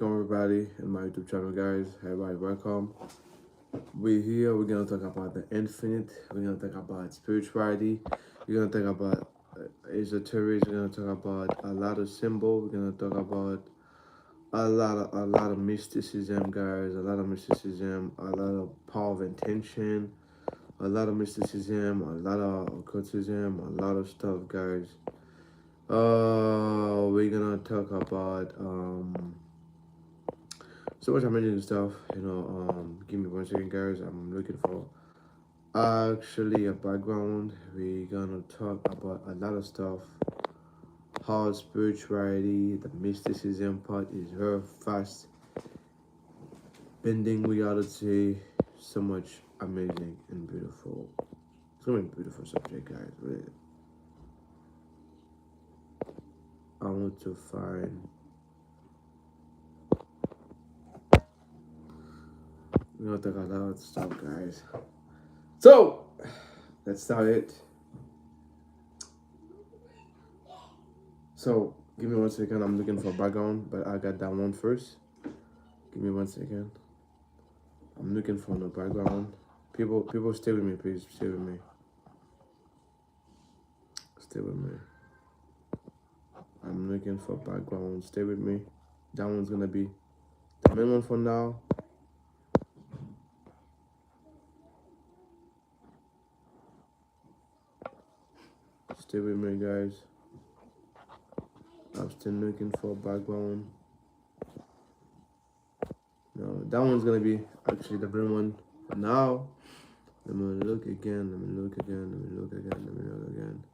Welcome everybody in my YouTube channel, guys. Everybody, welcome. We're here. We're gonna talk about the infinite. We're gonna talk about spirituality. We're gonna talk about esoteric. We're gonna talk about a lot of symbol. We're gonna talk about a lot of mysticism, guys. A lot of mysticism. A lot of power of intention. A lot of mysticism. A lot of occultism. A lot of stuff, guys. We're gonna talk about so much amazing stuff. Give me 1 second, guys. I'm looking for actually a background. We're gonna talk about a lot of stuff. How spirituality, the mysticism part is very fast, bending reality. So much amazing and beautiful. It's gonna be a beautiful subject, guys. Really. I want to find. We're gonna talk a lot of stuff, guys. So let's start it. So give me 1 second. I'm looking for background, but I got that one first. Give me 1 second. I'm looking for the background. People, stay with me, please. Stay with me. Stay with me. I'm looking for background. Stay with me. That one's gonna be the main one for now. Stay with me, guys. I'm still looking for background. No, that one's gonna be actually the main one for now. Let me look again. Let me look again. Let me look again. Let me look again.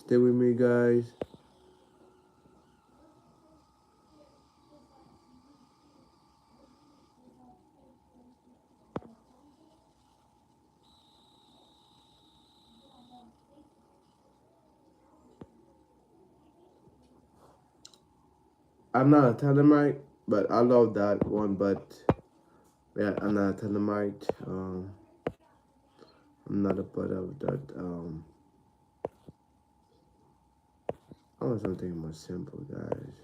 Stay with me, guys. I'm not a Telemite, but I love that one. But yeah, I'm not a Telemite. I'm not a part of that. I want something more simple, guys.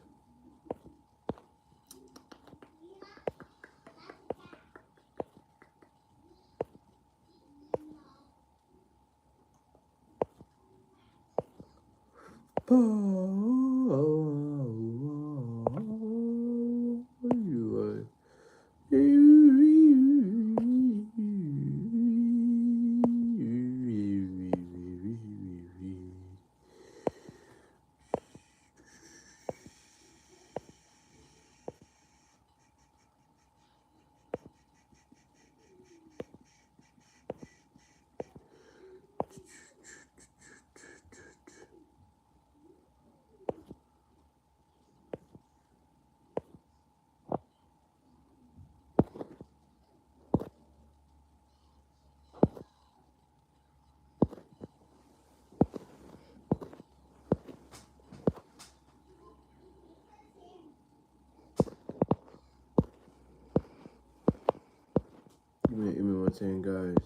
Give me 1 second, guys.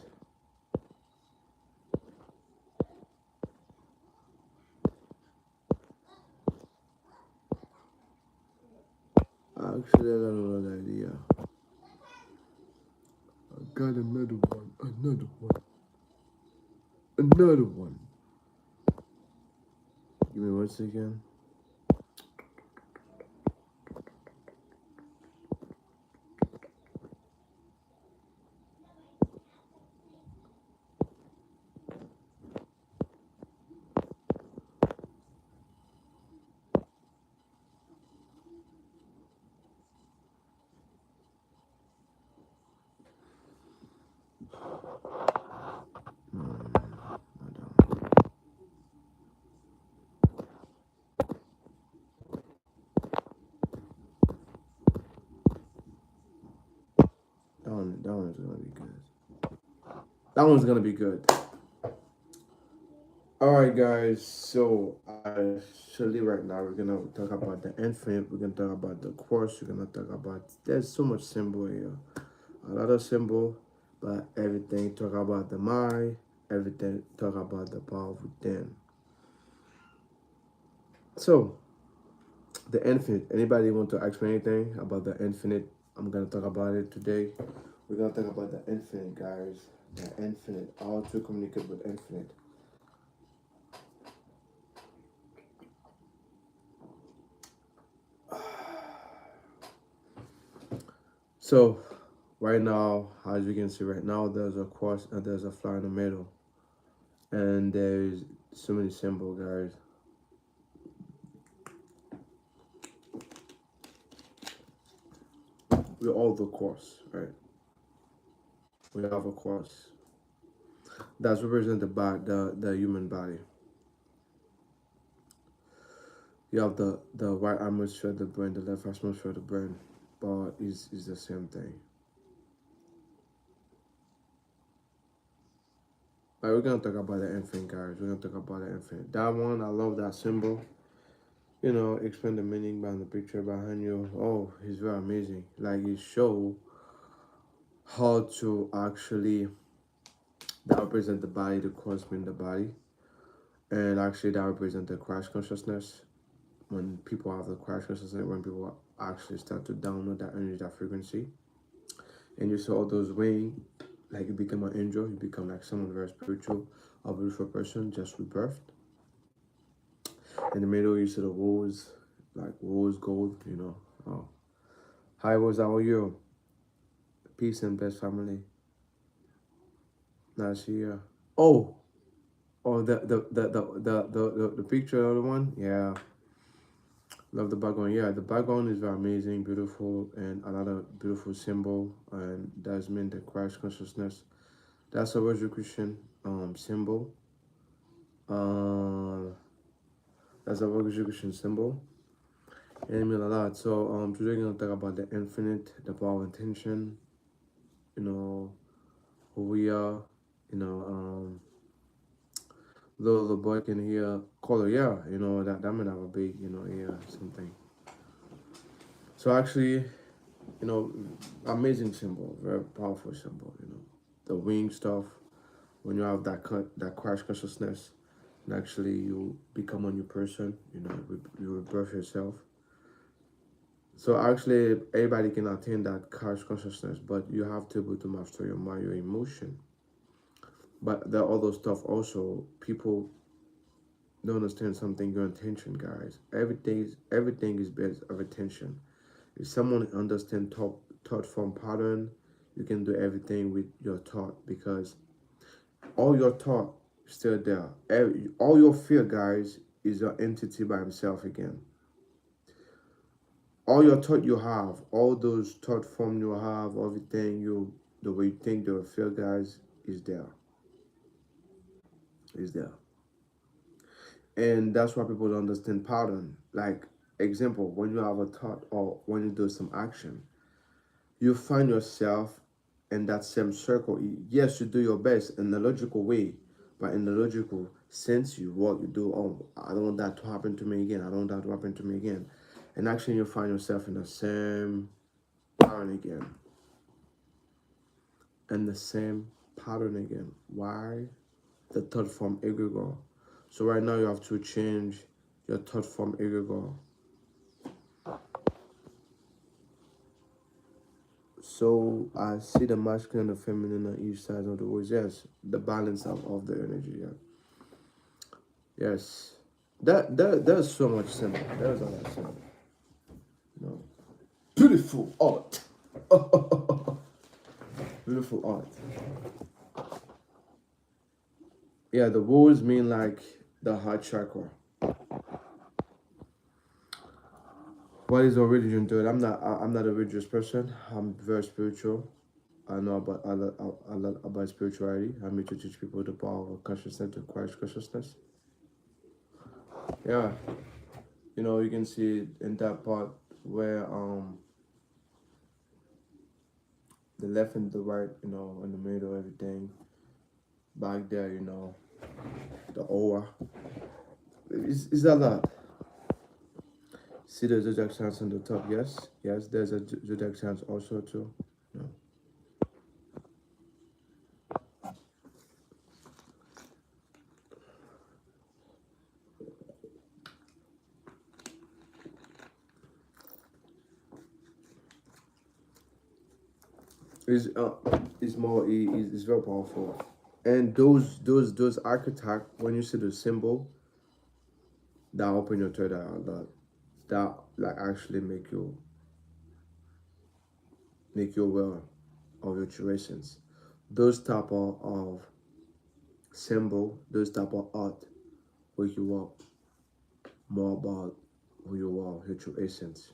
Actually, I got another idea. I got another one. Another one. Give me 1 second. That one's gonna be good. Alright guys, so actually right now we're gonna talk about the infinite, we're gonna talk about the course, we're gonna talk about, there's so much symbol here. A lot of symbol, but everything talk about the mind, everything talk about the power within. So the infinite, anybody want to ask me anything about the infinite? I'm gonna talk about it today. We're gonna talk about the infinite, guys. The infinite, how to communicate with infinite. So right now, as you can see right now, there's a cross and there's a flower in the middle. And there's so many symbols, guys. We're all the cross, right? We have a cross. That's represent the human body. You have the right hemisphere, the brain, the left hemisphere, the brain, but is the same thing. Like, we're gonna talk about the infinite, guys. We're gonna talk about the infinite. That one, I love that symbol. You know, explain the meaning behind the picture behind you. Oh, it's very amazing. Like, it show how to actually that represent the body, the cross being the body, and actually that represent the Christ consciousness. When people have the Christ consciousness, when people actually start to download that energy, that frequency, and you saw all those wings, like you become an angel, you become like someone very spiritual, a beautiful person, just rebirthed. In the middle, you see the rose, like rose gold, you know. Oh. Hi, Rose, how are you? Peace and best family. Nice here. Oh, oh, the picture of the one, yeah. Love the background. Yeah, the background is very amazing, beautiful, and another beautiful symbol, and that's mean the Christ consciousness. That's a Rosicrucian symbol. Uh, that's a Rosicrucian symbol. And it means a lot. So today we're gonna talk about the infinite, the power of intention. You know who we are. You know the boy can hear color. Yeah, you know that might have a big ear something. So actually, you know, amazing symbol, very powerful symbol. You know, the wing stuff. When you have that crash consciousness, and actually you become a new person. You know, you rebirth yourself. So actually, everybody can attain that crash consciousness, but you have to be able to master your mind, your emotion. But there are other stuff also. People don't understand something. Your intention, guys. Everything is based of attention. If someone understands thought form pattern, you can do everything with your thought because all your thought is still there. All your fear, guys, is your entity by himself again. All your thought you have, all those thought form you have, everything the way you think, the fear, guys, is there. Is there. And that's why people don't understand pattern. Like, example, when you have a thought or when you do some action, you find yourself in that same circle. Yes, you do your best in the logical way, but in the logical sense, you what you do. Oh, I don't want that to happen to me again. I don't want that to happen to me again. And actually, you find yourself in the same pattern again. And the same pattern again. Why? The thought form egregore. So right now, you have to change your thought form egregore. So I see the masculine and the feminine on each side of the words. Yes, the balance of the energy. Yeah. Yes. There's so much symbol. There's a lot of symbol. No. Beautiful art. Beautiful art. Yeah, the words mean like the heart chakra. What is a religion to it? I'm not a religious person. I'm very spiritual. I know about a lot about spirituality. I'm here to teach people the power of consciousness, to Christ consciousness. Yeah, you know, you can see in that part where the left and the right, you know, in the middle, everything. back there, the aura. Is that lot? See the zodiac signs on the top? Yes, yes. There's a zodiac signs also too. No. Is more is very powerful, and those archetype, when you see the symbol, that open your third eye a lot, that like actually make you aware of your situations. Those type of symbol, those type of art wake you up more about who you are, your true essence.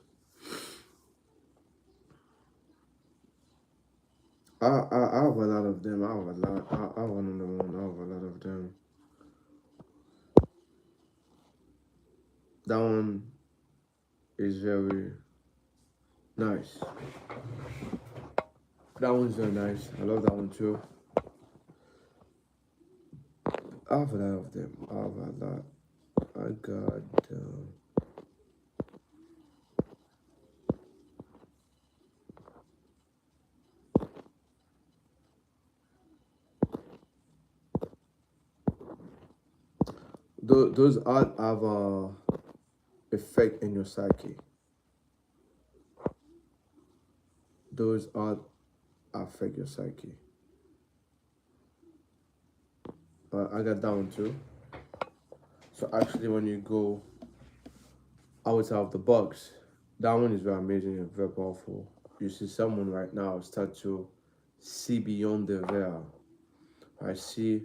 I have a lot of them. I have a lot. I have another one. I have a lot of them. That one is very nice. That one's very nice. I love that one too. I have a lot of them. I have a lot. I got those art have a effect in your psyche. Those art affect your psyche. I got that one too. So actually, when you go outside of the box, that one is very amazing and very powerful. You see someone right now start to see beyond the veil. I see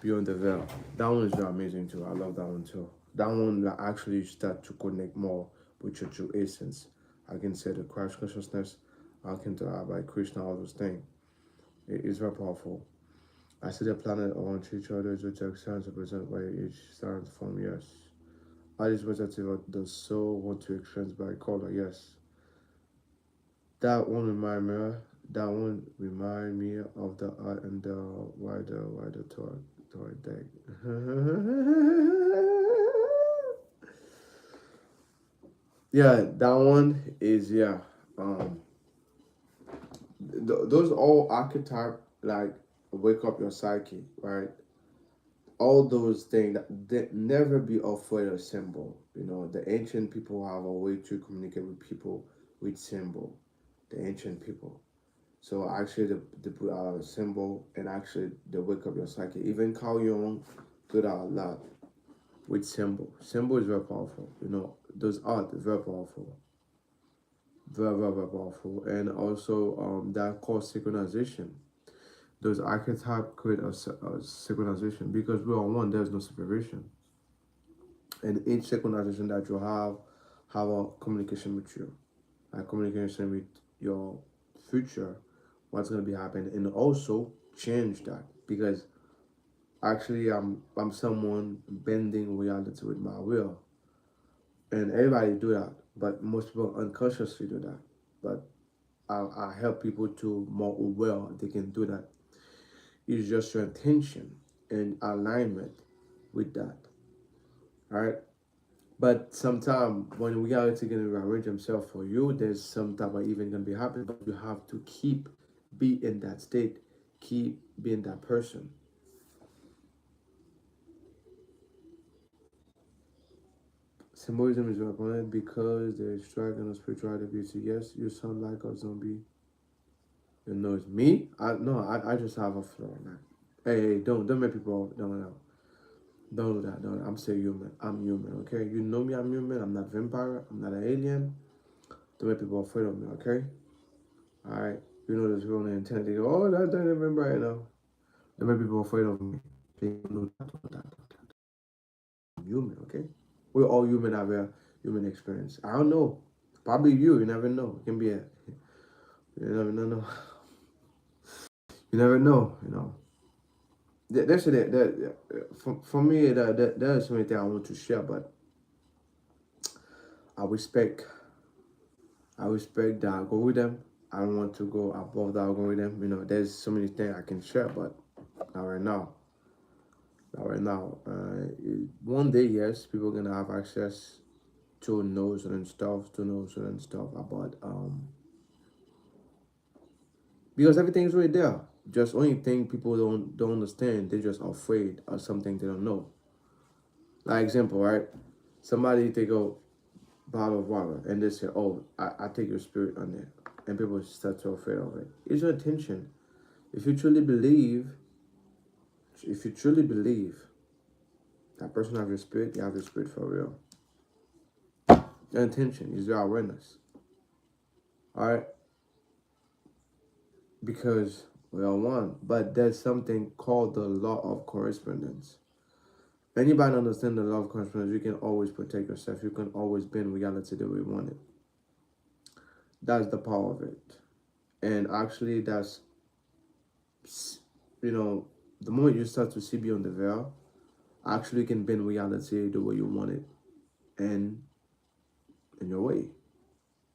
beyond the veil. That one is very amazing too. I love that one too. That one that actually start to connect more with your true essence. I can say the Christ consciousness. I can tell about Krishna, all those things. It is very powerful. I see the planet around each other, zodiac signs represent where each sign form, yes. Art is representative of the soul want to experience by color, yes. That one remind me of the art and the wider toy deck. Yeah, that one is yeah. Um, those all archetype like wake up your psyche, right? All those things that they never be afraid of symbol. The ancient people have a way to communicate with people with symbol. The ancient people. So actually, they put out a symbol and actually they wake up your psyche. Even Carl Jung did that a lot with symbol. Symbol is very powerful. Those art is very powerful. Very, very, very powerful. And also that called synchronization. Those archetypes create a synchronization because we are one, there's no separation. And each synchronization that you have a communication with you, a communication with your future, what's going to be happening, and also change that because actually I'm someone bending reality with my will, and everybody do that, but most people unconsciously do that. But I help people to more aware they can do that. It's just your intention and alignment with that. All right. But sometimes when reality gonna rearrange themselves for you, there's some type of event gonna be happening, but you have to keep be in that state, keep being that person. Symbolism is your opponent because they're striking a spirituality beauty. Yes, you sound like a zombie. You know it's me. I just have a flow now. Hey, don't make people don't do that. Don't. I'm still human. I'm human. Okay, you know me. I'm human. I'm not vampire. I'm not an alien. Don't make people afraid of me. Okay. All right. There's real intent. They go, oh, that's not vampire. Don't make people afraid of me. They know that. I'm human. Okay. We're all human. Have a human experience. I don't know. Probably you. You never know. It can be a. You never know. No. You never know. That's it. For me, there's so many things I want to share, but I respect I respect the algorithm. I don't want to go above the algorithm. There's so many things I can share, but Not right now. Not right now. One day, yes, people are gonna have access to know certain stuff, about because everything is right there. Just only thing people don't understand, they're just afraid of something they don't know. Like example, right? Somebody take a bottle of water and they say, "Oh, I take your spirit on it," and people start to afraid of it. It's your intention. If you truly believe, if you truly believe that person have your spirit, you have your spirit for real. Your intention is your awareness. All right, because we are one. But there's something called the law of correspondence. Anybody understand the law of correspondence? You can always protect yourself. You can always be in reality the way you want it. That's the power of it. And actually, that's, you know, the moment you start to see beyond the veil, actually you can bend reality the way you want it and in your way.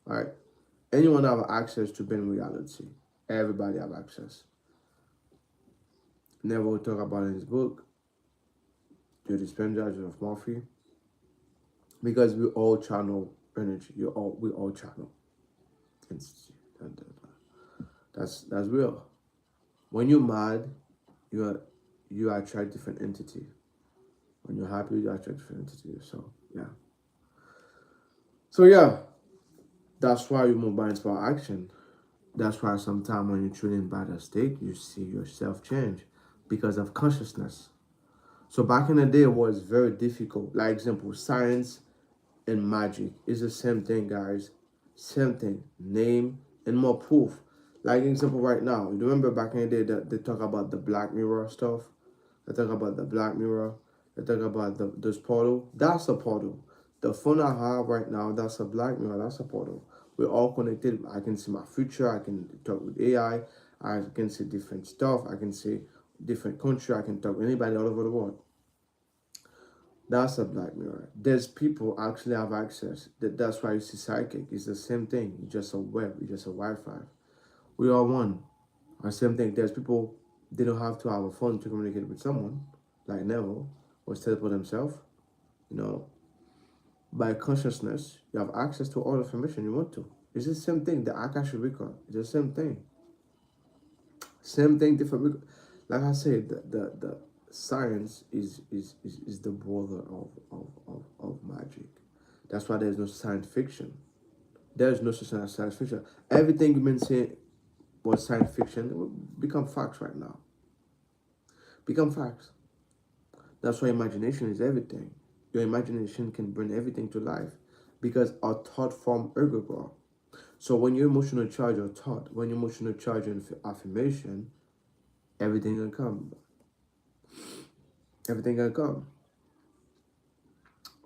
All right. Anyone have access to bend reality. Everybody have access. Neville talk about in his book, The Dispensation of Morphe, because we all channel energy. We all channel. That's real. When you're mad, you attract different entity. When you're happy, you attract different entity. So yeah. So yeah, that's why you move by inspire action. That's why sometimes when you're truly in bad state, you see yourself change because of consciousness. So back in the day, it was very difficult. Like example, science and magic is the same thing, guys. Same thing. Name and more proof. Like example, right now, you remember back in the day that they talk about the Black Mirror stuff. They talk about the Black Mirror. They talk about this portal. That's a portal. The phone I have right now, that's a Black Mirror. That's a portal. We're all connected. I can see my future. I can talk with AI. I can see different stuff. I can see different country. I can talk with anybody all over the world. That's a Black Mirror. There's people actually have access. That's why you see psychic. It's the same thing. It's just a web. It's just a Wi-Fi. We are one. Or same thing. There's people, they don't have to have a phone to communicate with someone, like Neville, or teleport themselves. You know, by consciousness, you have access to all the information you want to. It's the same thing. The Akashic record. It's the same thing. Same thing, different record. Like I said, the science is the brother of magic. That's why there's no science fiction. There's no such thing as science fiction. Everything you've been saying was science fiction will become facts right now. Become facts. That's why imagination is everything. Your imagination can bring everything to life because our thought form egregore. So when you're emotional charge your thought, when you're emotional charge your affirmation, everything will come. Everything gonna come.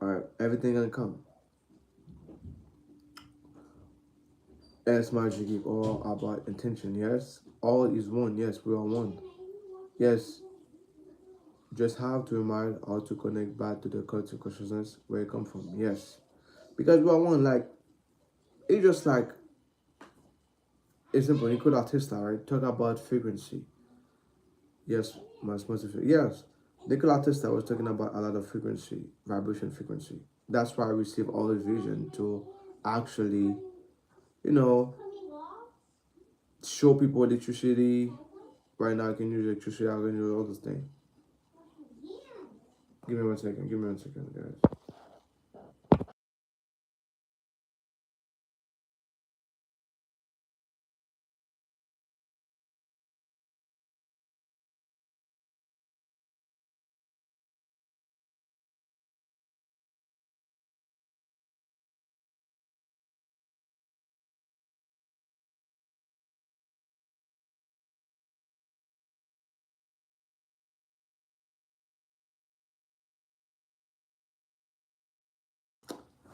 All right, everything gonna come. As magic is all about intention. Yes, all is one. Yes, we are one. Yes, just have to remind how to connect back to the collective consciousness where it come from. Yes, because we are one. Like it's just like it's simple. Nikola Tesla, right? Talk about frequency. Yes, yes. Nikola Tesla was talking about a lot of frequency, vibration frequency. That's why I receive all the vision to actually, you know, show people electricity. Right now, I can use electricity. I can use all this thing. Give me 1 second. Give me 1 second, guys.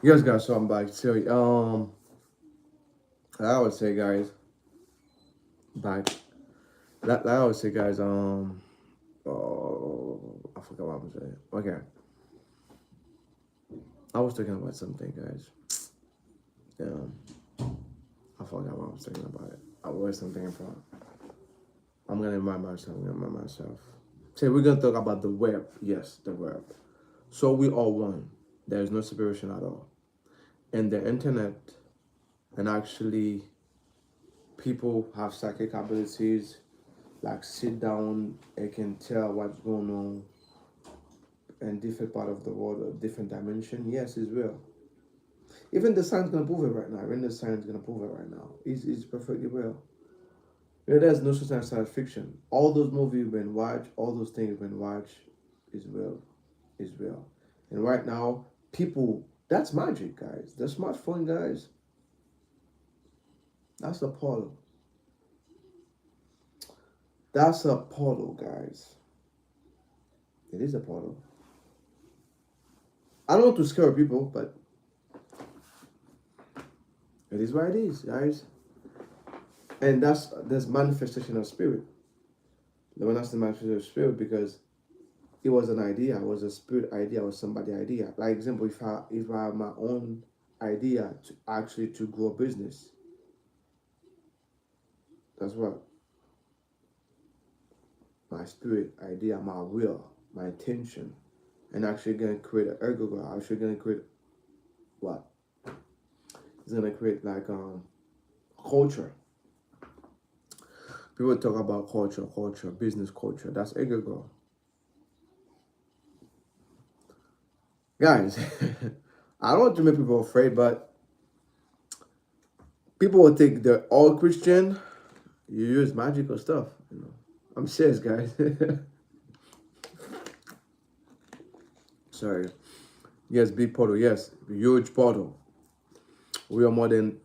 Yes, guys. So I'm back. So I would say, guys, back. I would say, guys. Oh, I forgot what I'm saying. Okay, I was talking about something, guys. I forgot what I was talking about. I was something about. I'm gonna remind myself. So we're gonna talk about the web. Yes, the web. So we are one. There is no separation at all. And the internet, and actually people have psychic abilities, like sit down and can tell what's going on in different part of the world or different dimension. Yes, it's real. Even the science gonna prove it right now. Even the science gonna prove it right now. It's perfectly real. There's no such thing as science fiction. All those movies you've been watched, all those things you've been watched, is real. Is real. And right now, people, that's magic, guys. The smartphone, guys, that's a portal. That's a portal, guys. It is a portal. I don't want to scare people, but it is what it is, guys. And that's manifestation of spirit. The one that's the manifestation of spirit because it was an idea, it was a spirit idea, it was somebody idea. Like example, if I have my own idea to actually to grow a business, that's what my spirit idea, my will, my intention, and actually gonna create an egregore. Actually gonna create what? It's gonna create like culture. People talk about culture, business culture. That's egregore. Guys, I don't want to make people afraid, but people will think they're all Christian. You use magical stuff, you know. I'm serious, guys. Sorry. Yes, big portal. Yes, huge portal. We are more than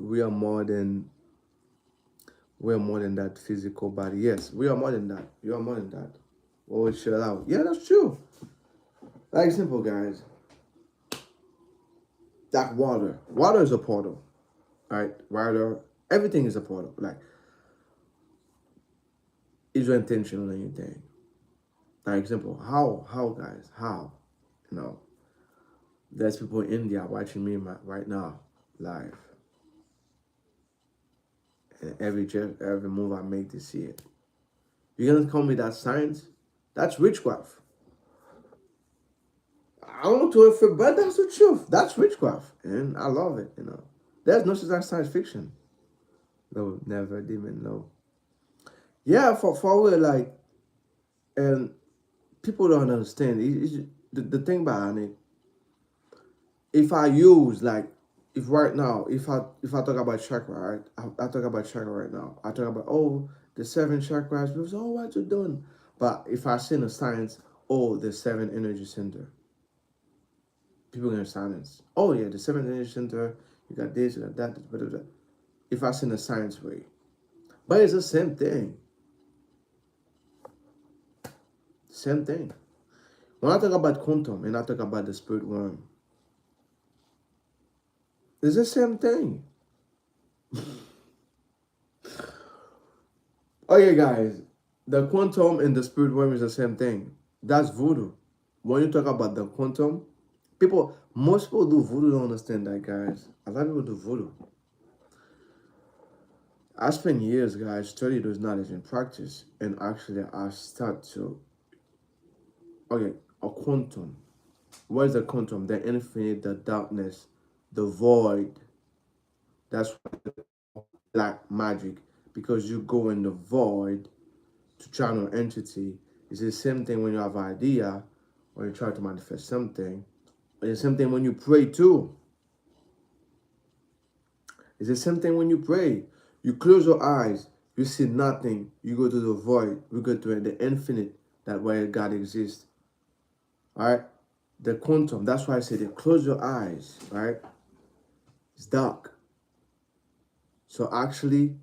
that physical body. Yes, we are more than that. You are more than that. What would chill out? Yeah, that's true. Like simple, guys. Like water. Water is a portal. Right? Water. Everything is a portal. Like, is your intention on anything? Like example, how guys, how? You know, there's people in India watching me right now live, and every move I make, they see it. You're gonna call me that science? That's witchcraft. I don't want to refer, but that's the truth. That's witchcraft, and I love it. You know, there's no such as science fiction. No, never, demon, no. Yeah, for real, like, and people don't understand. The thing about it, if I use like, if right now, if I talk about chakra, right, I talk about chakra right now. I talk about the seven chakras. People say, oh, what you doing? But if I say in the science, the seven energy center, people are gonna silence. Oh yeah, the seven energy center. You got this, you got that, blah, blah, blah. If I say in the science way, but it's the same thing. Same thing. When I talk about quantum and I talk about the spirit worm, it's the same thing. Okay, guys, the quantum and the spirit worm is the same thing. That's voodoo. When you talk about the quantum, most people do voodoo don't understand that, guys. A lot of people do voodoo. I spent years, guys, studying those knowledge in practice, and actually I start to, okay, a quantum. What is the quantum? The infinite, the darkness, the void. That's like magic, because you go in the void to channel entity. It's the same thing when you have an idea or you try to manifest something. It's the same thing when you pray too. It's the same thing when you pray. You close your eyes, you see nothing, you go to the void, you go to the infinite, that where God exists. Alright? The quantum, that's why I say close your eyes, right? It's dark. So actually,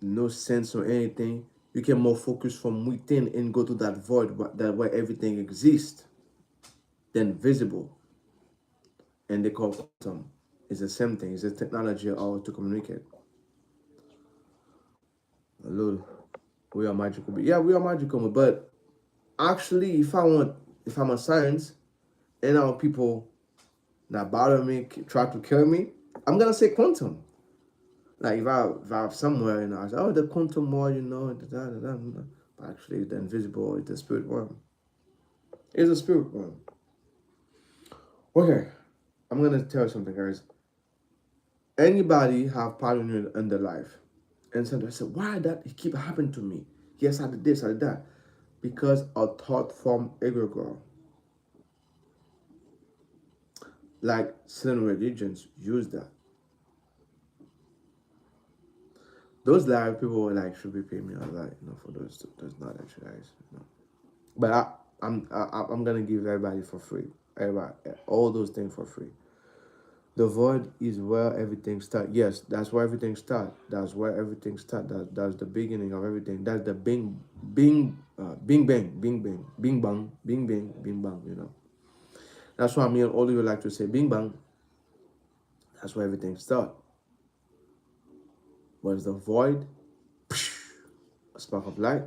no sense or anything. You can more focus from within and go to that void that where everything exists, then visible. And they call quantum. It's the same thing. It's a technology how to communicate. Hello, we are magical. Yeah, we are magical. But actually, if I'm a science, and our people that bother me, try to kill me, I'm gonna say quantum. Like if I have somewhere and I say, the quantum world, da, da, da, da. Actually, the invisible is the spirit realm. It's a spirit realm. Okay, I'm gonna tell you something, guys. Anybody have pattern in their life, and sometimes say, "Why that it keep happening to me? Yes, I did this, I did that," because a thought from egregore, like certain religions use that. Those live people like should be paying me a lot, for those knowledge, guys. But I'm gonna give everybody for free. Everybody, all those things for free. The void is where everything starts. Yes, that's where everything starts. That's where everything starts. That's the beginning of everything. That's the bing bang, bing bang, bing bang, bing bang, bing bang. That's why me and all of you like to say bing bang. That's where everything starts. Where's the void? A spark of light,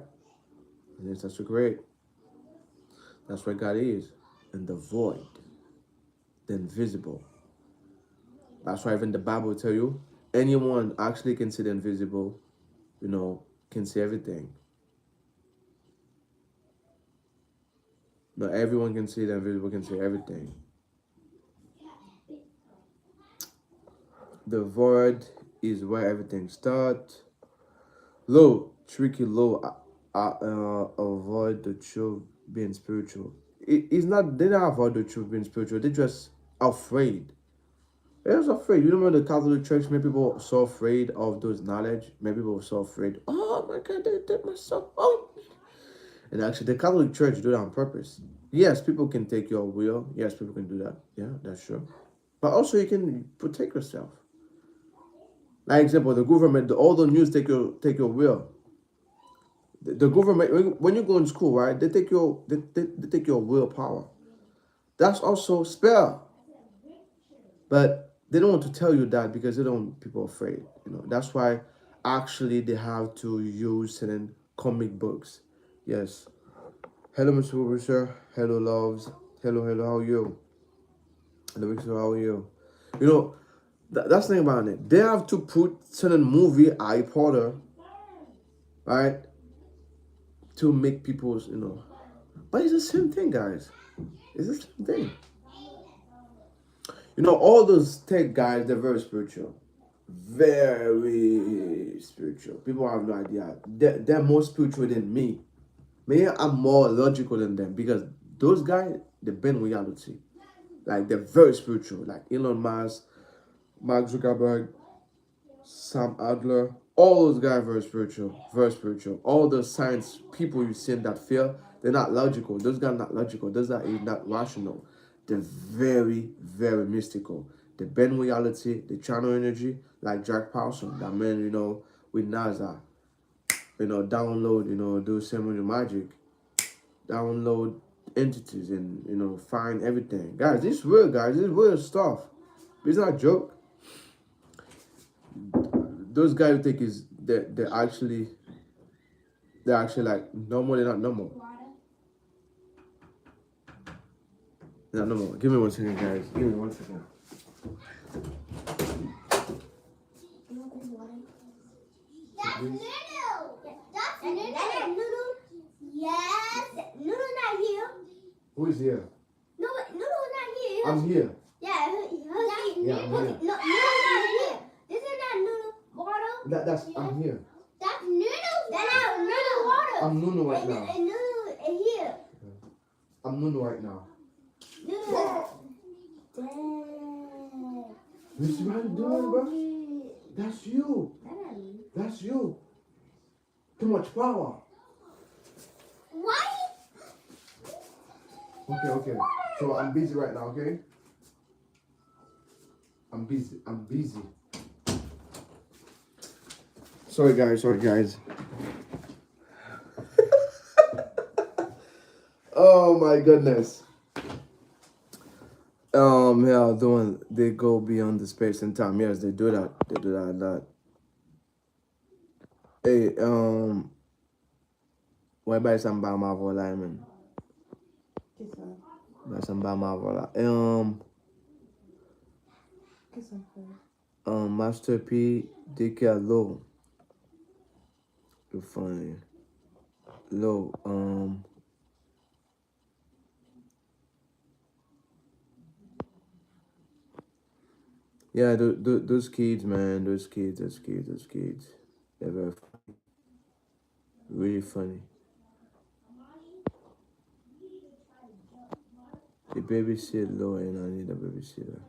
and it starts to create. That's where God is, in the void, the invisible. That's why even the Bible tell you anyone actually can see the invisible, can see everything. Not everyone can see the invisible, can see everything. The void is where everything starts. Low, tricky low, avoid the truth being spiritual. It's not, they don't avoid the truth being spiritual, they're just afraid. They're just afraid. You remember the Catholic Church, many people were so afraid of those knowledge. Many people were so afraid. Oh my God, they did myself. Oh. And actually, the Catholic Church do that on purpose. Yes, people can take your will. Yes, people can do that. Yeah, that's true. But also, you can protect yourself. Like example, the government, all the news take your will. The government, when you go in school, right? They take your willpower. That's also spell. But they don't want to tell you that because they don't want people afraid. That's why actually they have to use certain comic books. Yes. Hello, Mr. Publisher. Hello, loves. Hello, how are you? Hello, Victor, how are you? That's the thing about it. They have to put certain movie, Harry Potter, right, to make people's. But it's the same thing, guys. It's the same thing. All those tech guys, they're very spiritual. Very spiritual. People have no idea. They're more spiritual than me. Maybe I'm more logical than them because those guys, they bend reality. Like, they're very spiritual. Like Elon Musk, Mark Zuckerberg, Sam Adler, all those guys very spiritual, very spiritual. All the science people you see in that field, they're not logical. Those guys are not logical. Those guys are not rational. They're very, very mystical. They bend reality, they channel energy, like Jack Paulson, that man, with NASA. Download, do ceremonial magic, download entities and, find everything. Guys, this is real, guys. This is real stuff. It's not a joke. Those guys who think they're actually like normal. They're not normal. They're not normal. Give me 1 second, guys. Give me 1 second. That's Noodle. That's Noodle. Yes. Noodle's not here. Who is here? No, Noodle's not here. I'm here. Yeah, I'm here. No, Noodle's not here. This is not Noodle water. I'm here. That's Noodle. That's not Noodle water. I'm Nunu right now. And Noodle is here. I'm Nunu right now. Noodle. You see what I'm doing, bro? That's you. That's you. Too much power. Why? Okay. So I'm busy right now, okay? I'm busy. Sorry, guys. Oh my goodness. Yeah, they go beyond the space and time. Yes, they do that. They do that a lot. Hey, why buy some Bama Vola, man? Buy some Bama Vola. Master P, DK Low. You're funny. low. Yeah, those kids, man, those kids, they're very really funny. The babysit low, and I need a babysitter.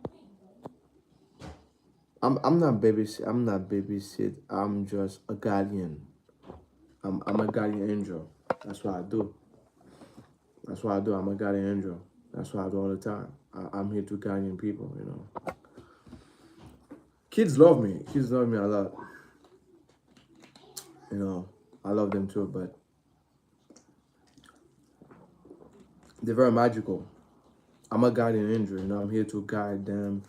I'm not babysit. I'm not babysit. I'm just a guardian. I'm a guardian angel. That's what I do. That's what I do. I'm a guardian angel. That's what I do all the time. I'm here to guardian people. You know, kids love me. Kids love me a lot. You know, I love them too. But they're very magical. I'm a guardian angel. You know, I'm here to guide them.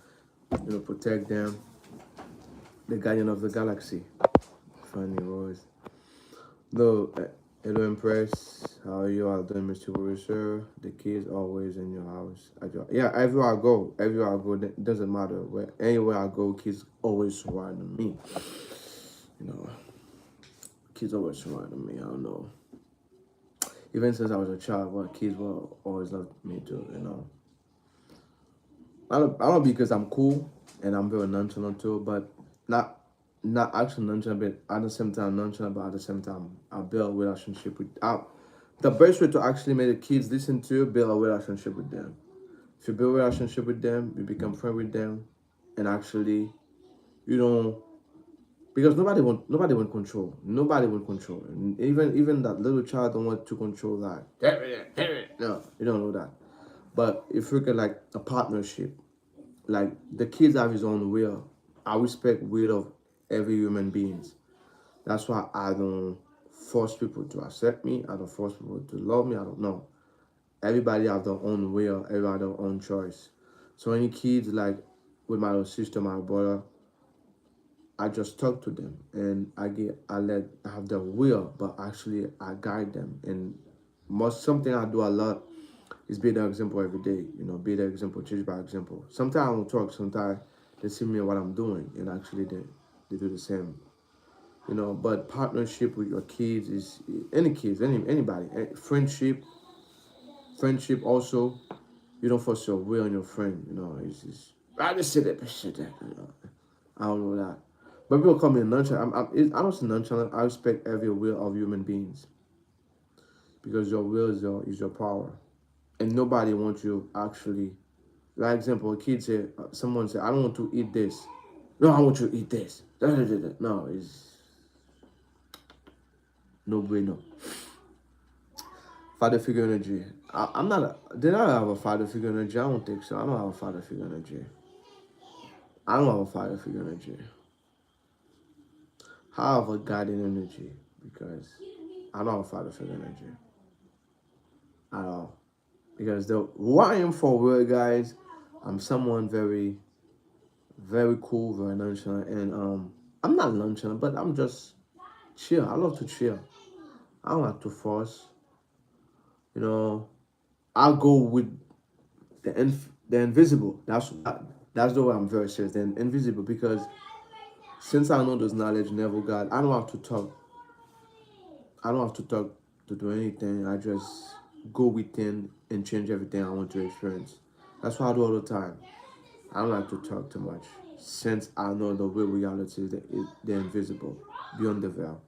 You know, protect them. The guardian of the galaxy. Funny voice. Hello, hello, Empress. How are you all doing, Mr. Producer? The kids always in your house. Yeah, everywhere I go, it doesn't matter where, anywhere I go, kids always surrounding me. You know, kids always surrounding me. I don't know. Even since I was a child, well, kids will always love me too. You know, I don't because I'm cool and I'm very nonchalant too, but not not actually nonchalant, but at the same time nonchalant, but at the same time I build a relationship with. The best way to actually make the kids listen to you, build a relationship with them. If you build a relationship with them, you become friend with them, and actually you don't because nobody want control. Nobody want control. And even that little child don't want to control that. No, you don't know that. But if you look at like a partnership, like the kids have his own will. I respect will of every human beings. That's why I don't force people to accept me. I don't force people to love me. I don't know. Everybody have their own will. Everybody have their own choice. So any kids like with my little sister, my brother, I just talk to them and I have their will, but actually I guide them. And most something I do a lot is be the example every day. You know, be the example, change by example. Sometimes I will talk, sometimes they see me what I'm doing, and actually they do the same. You know, but partnership with your kids is any kids, anybody, friendship also. You don't force your will on your friend. You know, it's I just say that shit. That you know, I don't know that. But people call me nonchalant. I don't say nonchalant. I respect every will of human beings because your will is your power, and nobody wants you actually. Like example, a kid say, someone say, I don't want to eat this. No, I want you to eat this. Da, da, da, da. No, it's no bueno. Father figure energy. I'm not. Did I have a father figure energy? I don't think so. I don't have a father figure energy. I don't have a father figure energy. I have a guardian energy because I don't have a father figure energy at all. Because the who I am for real, guys, I'm someone very, very cool, very nonchalant, and I'm not nonchalant, but I'm just chill. I love to chill. I don't like to force. You know, I'll go with the invisible. That's the way I'm very serious. The invisible because since I know those knowledge never God, I don't have to talk. I don't have to talk to do anything. I just go within and change everything I want to experience. That's what I do all the time. I don't like to talk too much since I know the real reality is the invisible, beyond the veil.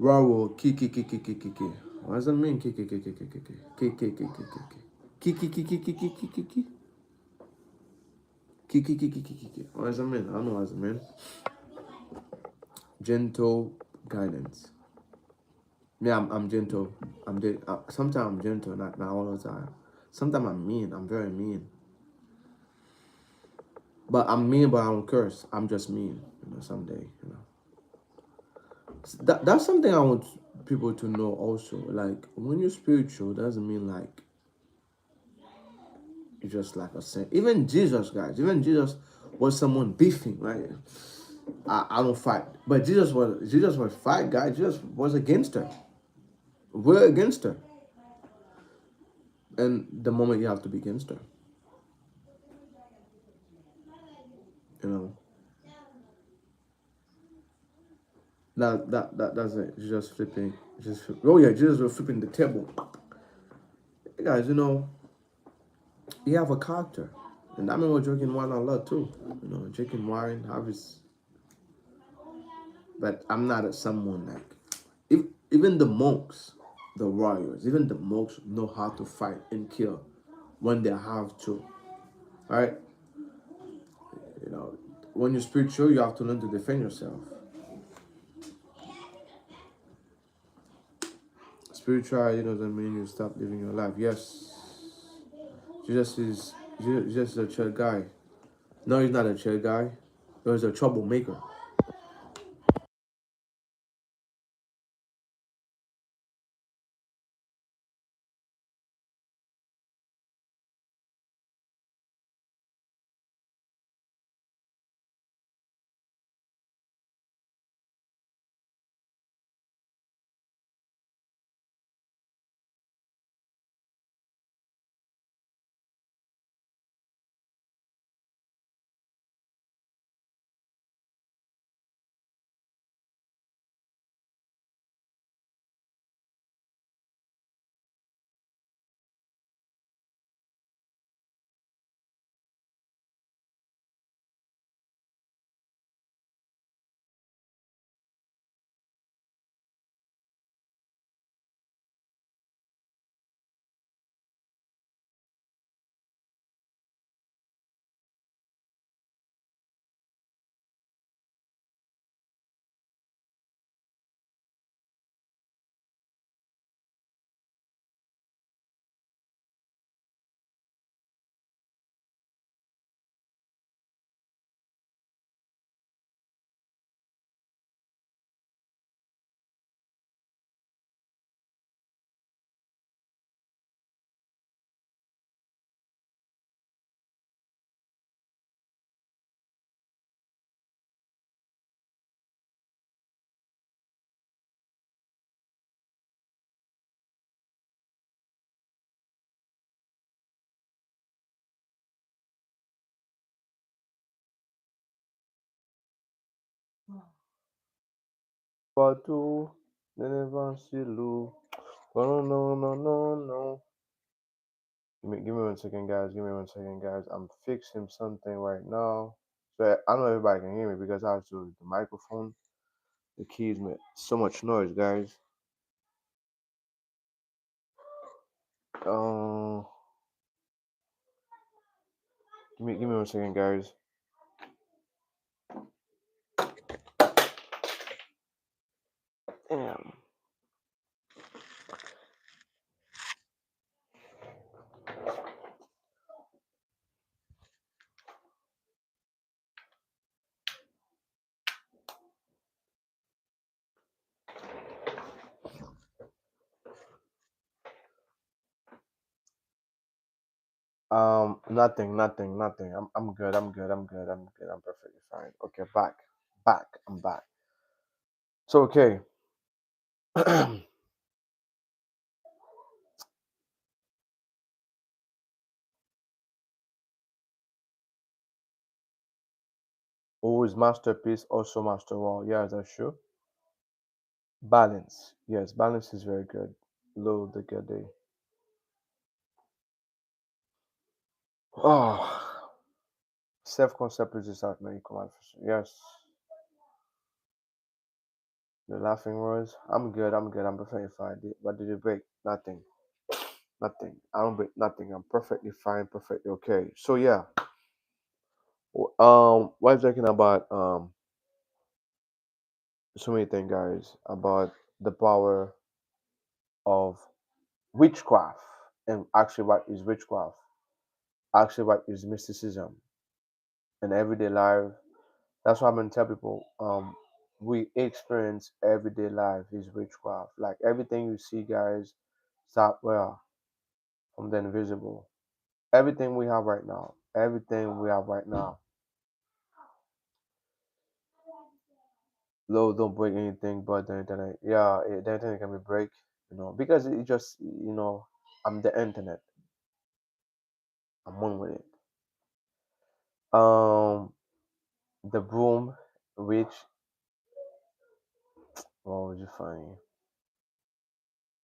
Rawo, ki. What does that mean? Ki. Ki. What does that mean? I don't know what does it mean. Gentle guidance. Yeah, I'm gentle. Sometimes I'm gentle, not all the time. Sometimes I'm mean. I'm very mean. But I'm mean, but I don't curse. I'm just mean. You know, someday. You know. That's something I want people to know also. Like when you're spiritual, doesn't mean like you're just like a saint. Even Jesus, guys. Even Jesus was someone beefing, right? I don't fight, but Jesus was fight, guys. Jesus was a gangster. We're a gangster, and the moment you have to be gangster, you know. That's it. It's just flipping. Oh yeah, Jesus was flipping the table. Hey guys, he have a character, and I remember drinking wine a lot too. Drinking wine, have his, but I'm not a someone like, if, even the monks, the warriors, even the monks know how to fight and kill when they have to. Right? You know, when you're spiritual, you have to learn to defend yourself. Spirituality doesn't mean you stop living your life. Yes, Jesus is Jesus is a chill guy. No, he's not a chill guy. He's a troublemaker. Patu, Nenevansilu. No, no, no, no, no. Give me 1 second, guys. Give me 1 second, guys. I'm fixing something right now. So I know everybody can hear me because I have to the microphone. The keys make so much noise, guys. Um, give me 1 second, guys. Damn. Nothing, nothing, nothing. I'm good. I'm good. I'm good. I'm good. I'm perfectly fine. Okay, back. I'm back. So okay. Who is masterpiece? Also master wall. Yeah, that's true. Balance. Yes, balance is very good. Low the good day. Oh, self concept is just out many command. Yes, the laughing words. I'm good. I'm good. I'm perfectly fine. What did you break? Nothing. Nothing. I don't break nothing. I'm perfectly fine. Perfectly okay. So yeah. What I'm talking about so many things, guys, about the power of witchcraft and actually what is witchcraft. Actually, what is mysticism in everyday life. That's why I'm gonna tell people. We experience everyday life is witchcraft. Like everything you see, guys, start where from the invisible. Everything we have right now. Everything we have right now. Lord, don't break anything but the internet. Yeah, the internet can be break. Because it just I'm the internet. I'm one with it. Um, the broom, which what was you funny?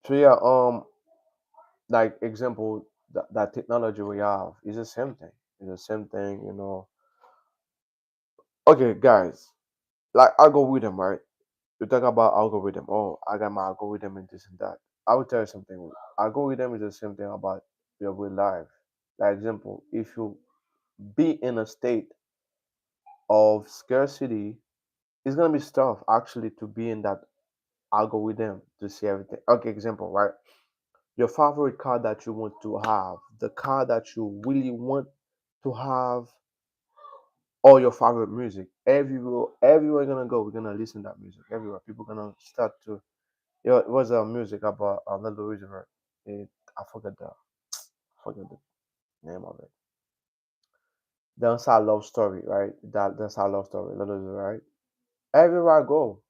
So yeah, like example, that technology we have is the same thing. It's the same thing, you know. Okay, guys, like algorithm, right? You talk about algorithm. Oh, I got my algorithm and this and that. I will tell you something. Algorithm is the same thing about your real life. Like example, if you be in a state of scarcity, it's gonna be tough actually to be in that algorithm to see everything. Okay, example, right? Your favorite car that you want to have, the car that you really want to have, or your favorite music. Everywhere we're gonna go, we're gonna listen to that music. Everywhere, people gonna start to. You know, it was a music about Little Uzi Vert. I forget the name of it. That's our love story, right? That's our love story, Little Uzi, right? Everywhere I go,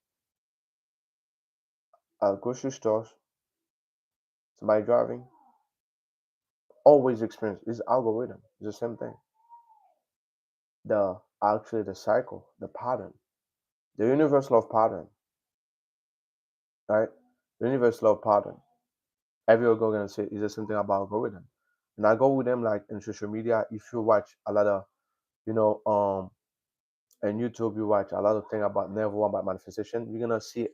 grocery stores, somebody driving, always experience is algorithm. It's the same thing. The cycle, the pattern, the universe love pattern, right? The universe love pattern. Every go gonna say is the same thing about algorithm. And I go with them like in social media. If you watch a lot of, you know, and YouTube, you watch a lot of things about never about manifestation. You're gonna see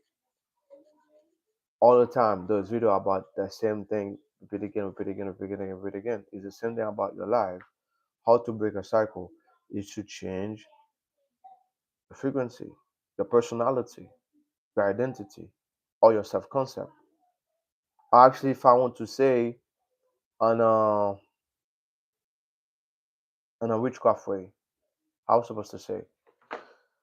all the time those video about the same thing, repeat again, repeat again, repeat again, repeat again. It's the same thing about your life. How to break a cycle is to change the frequency, your personality, your identity, or your self-concept. Actually, if I want to say on a witchcraft way, I was supposed to say,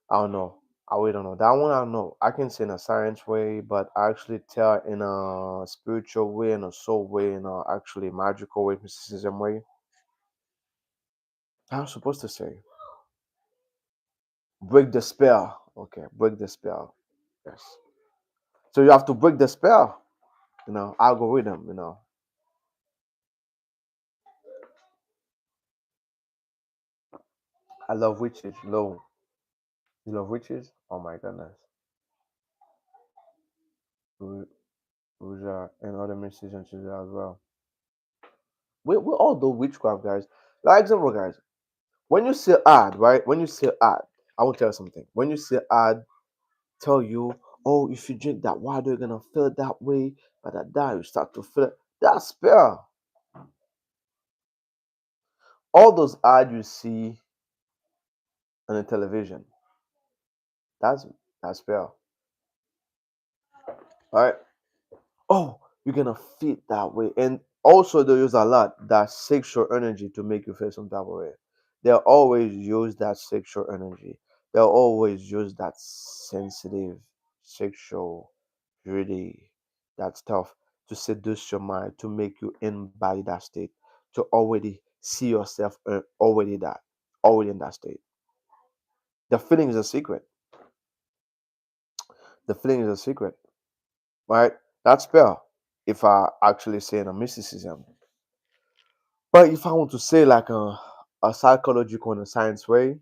I don't know. I really don't know. That one I don't know. I can say in a science way, but I actually tell in a spiritual way, in a soul way, in a actually magical way, mysticism way. I was supposed to say break the spell. Okay, break the spell. Yes. So you have to break the spell. You know, algorithm. You know, I love witches. Low. You love witches? Oh my goodness. Ru- Ruja and other musicians as well. We all do witchcraft, guys. Like example, guys. When you see ad, right? When you see ad, I will tell you something. When you see ad, tell you, oh, if you drink that water, you're gonna feel that way. But at that, you start to feel it. That's spell. All those ads you see on the television, that's that's spell. All right. Oh, you're gonna feel that way. And also they use a lot that sexual energy to make you feel some type of way. They'll always use that sexual energy. They'll always use that sensitive sexual really that stuff to seduce your mind to make you embody that state to already see yourself already in that state. The feeling is a secret. The feeling is a secret, right? That spell. If I actually say in a mysticism, but if I want to say like a psychological and a science way,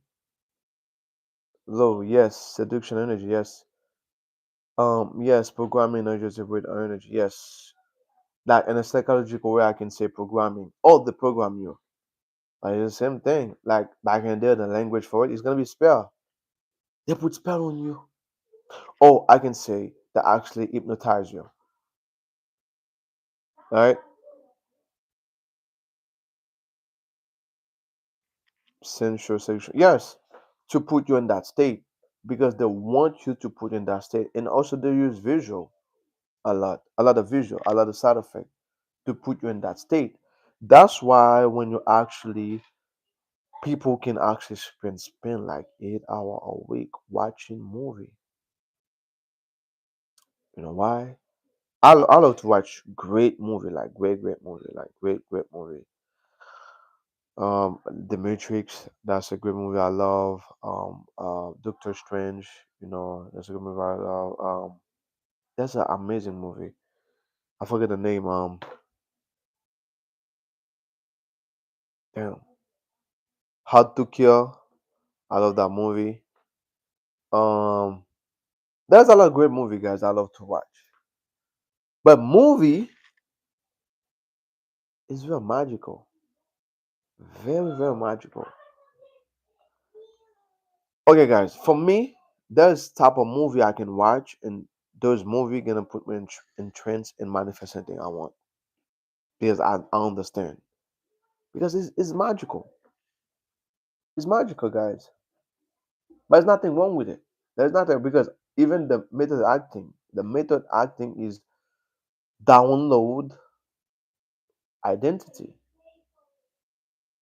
low, yes, seduction energy, yes. Yes, programming energy with energy, yes. Like in a psychological way, I can say programming. All the program you. But it's the same thing. Like back in there, the language for it is gonna be spell. They put spell on you. Or I can say they actually hypnotize you. Right? Sensual, sexual. Yes, to put you in that state because they want you to put in that state, and also they use visual a lot of visual, a lot of side effect to put you in that state. That's why when you actually people can actually spend like 8 hour a week watching movie. You know why? I love to watch great movie, like great movie, like great movie. The Matrix, that's a great movie I love. Doctor Strange, you know, that's a good movie I love. That's an amazing movie. I forget the name. Damn, Hard to Kill. I love that movie. Um, there's a lot of great movie, guys. I love to watch. But movie is very magical, very very magical. Okay, guys, for me, there's type of movie I can watch, and those movie gonna put me in trance and manifest anything I want because I understand because it's magical. It's magical, guys. But there's nothing wrong with it. There's nothing because even the method acting is download identity.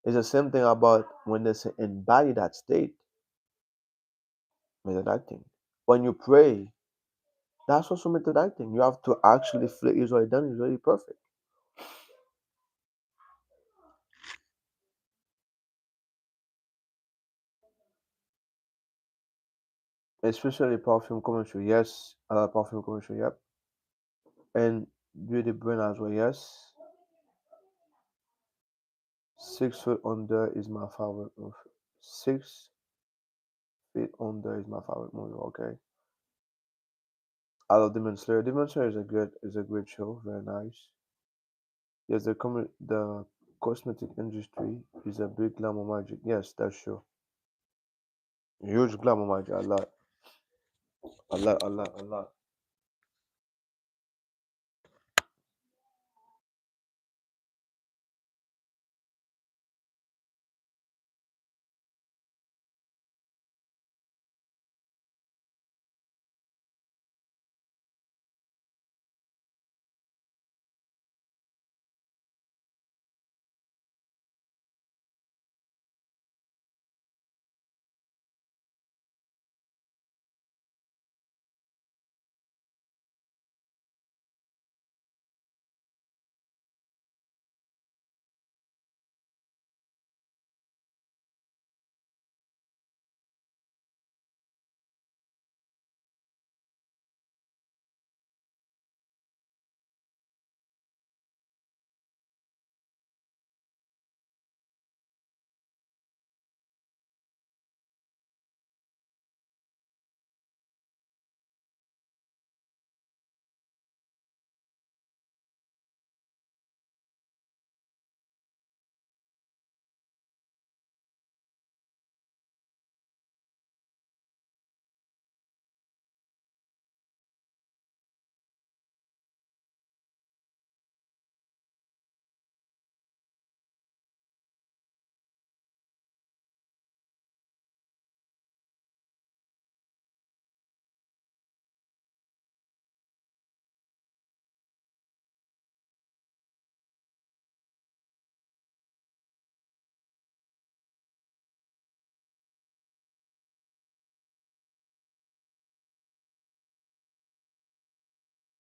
It's the same thing about when they say embody that state, method acting. When you pray, that's also method acting. You have to actually feel it's already done, it's already perfect. Especially perfume commercial, yes. Perfume commercial, yep. And beauty brand as well, yes. 6 foot under is my favorite movie. 6 feet under is my favorite movie. Okay. I love Demon Slayer. Demon Slayer is a great show. Very nice. Yes, the cosmetic industry is a big glamour magic. Yes, that's true. Huge glamour magic. A lot.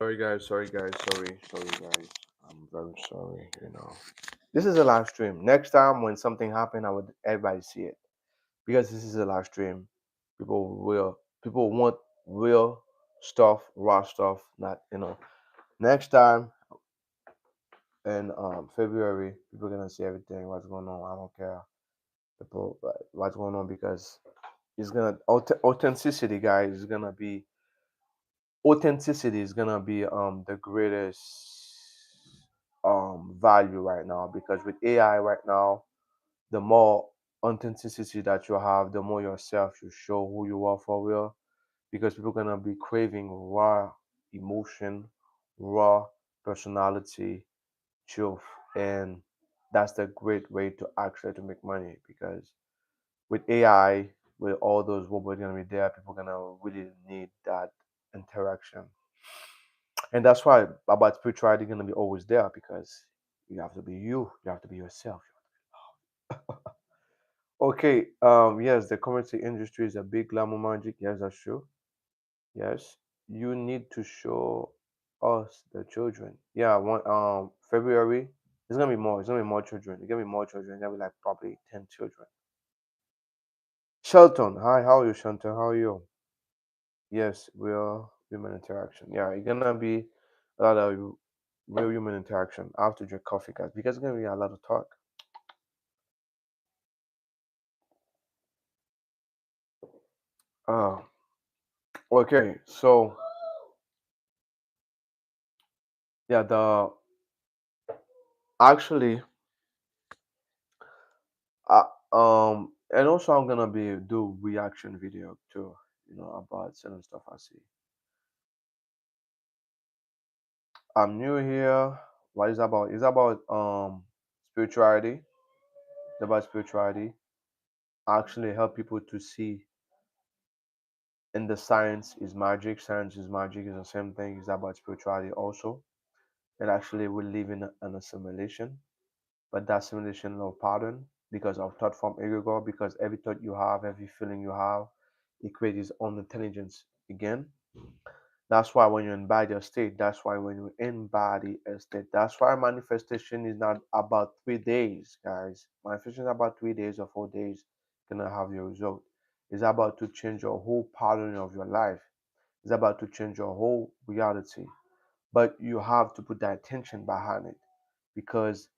Sorry guys, sorry guys. I'm very sorry, you know. This is a live stream. Next time when something happen, I would everybody see it. Because this is a live stream, people want real stuff, raw stuff, not Next time in February, people gonna see everything, what's going on. I don't care. People what's going on because it's gonna authenticity, guys, is gonna be authenticity is gonna be the greatest value right now because with AI right now, the more authenticity that you have, the more yourself you show who you are for real. Because people are gonna be craving raw emotion, raw personality, truth, and that's the great way to actually to make money. Because with AI, with all those robots gonna be there, people gonna really need that interaction, and that's why about spirituality gonna be always there because you have to be you have to be yourself. Okay, yes, the community industry is a big glamour magic. Yes, that's true. Yes, you need to show us the children. Yeah, one February. It's gonna be more. It's gonna be more children. It's gonna be more children. It's gonna be like probably 10 children. Shelton, hi. How are you, Shelton? How are you? Yes, real human interaction. Yeah, it's gonna be a lot of real human interaction. I have to drink coffee, guys, because it's gonna be a lot of talk. Uh, okay, so Yeah, the actually, uh, and also I'm gonna be do reaction video too, about certain stuff I see. I'm new here. What is about? It's about spirituality. It's about spirituality. I actually help people to see in the science is magic. Science is magic is the same thing. It's about spirituality also. And actually we live in an assimilation, but that assimilation of pattern because of thought from egregore, because every thought you have, every feeling you have, it creates its own intelligence again. That's why when you embody a state, that's why when you embody a state, that's why manifestation is not about 3 days, guys. Manifestation is about 3 days or 4 days, gonna have your result. It's about to change your whole pattern of your life. It's about to change your whole reality. But you have to put that attention behind it. Because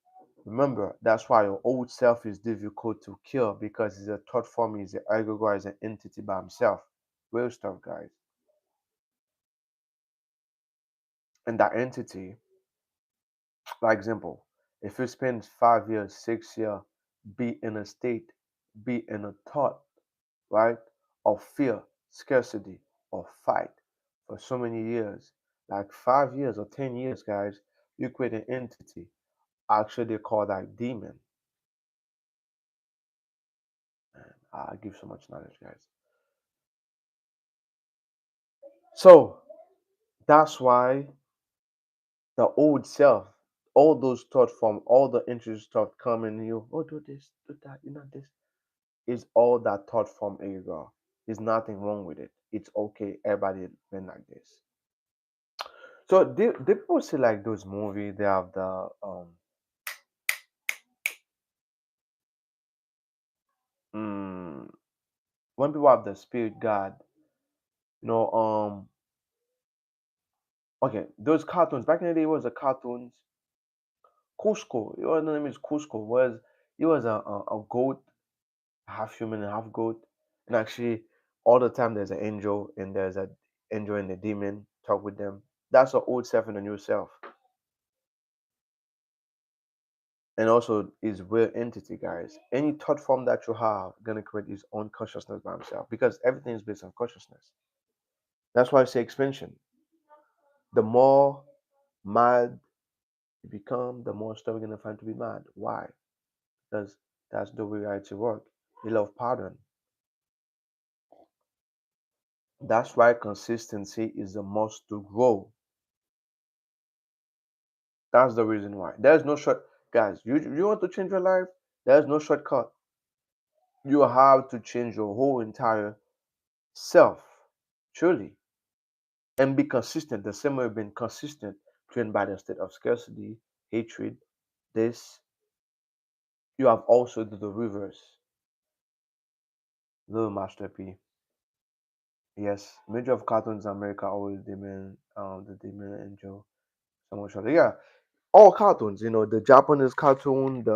remember, that's why your old self is difficult to kill because it's a thought form, is an egregore, is an entity by himself. Real stuff, guys. And that entity, for example, if you spend 5 years, 6 years, be in a state, be in a thought, right, of fear, scarcity, or fight for so many years, like 5 years or 10 years, guys, you create an entity. Actually, they call that demon. And I give so much knowledge, guys. So that's why the old self, all those thoughts from all the interest thought come in you. Oh, do this, do that, this. Is all that thought from ego. There's nothing wrong with it. It's okay. Everybody been like this. So they people see like those movies. They have the mm, when people have the spirit God, you know okay, those cartoons back in the day was the cartoons. Cusco, your name is Cusco. Was he was a goat, half human and half goat, and actually all the time there's an angel and there's a angel and a demon talk with them. That's the old self and the new self. And also is real entity, guys. Any thought form that you have gonna create his own consciousness by himself because everything is based on consciousness. That's why I say expansion. The more mad you become, the more stuff you're gonna find to be mad. Why? Because that's the way reality work. You love pattern. That's why consistency is the most to grow. That's the reason why. There's no short, guys. You want to change your life? There's no shortcut. You have to change your whole entire self. Truly. And be consistent the same way you've been consistent trained by the state of scarcity, hatred, this, you have also do the reverse. Little Master P. Yes, major of cartoons in America always demon, the demon angel, so much other. Yeah, all cartoons, the Japanese cartoon, the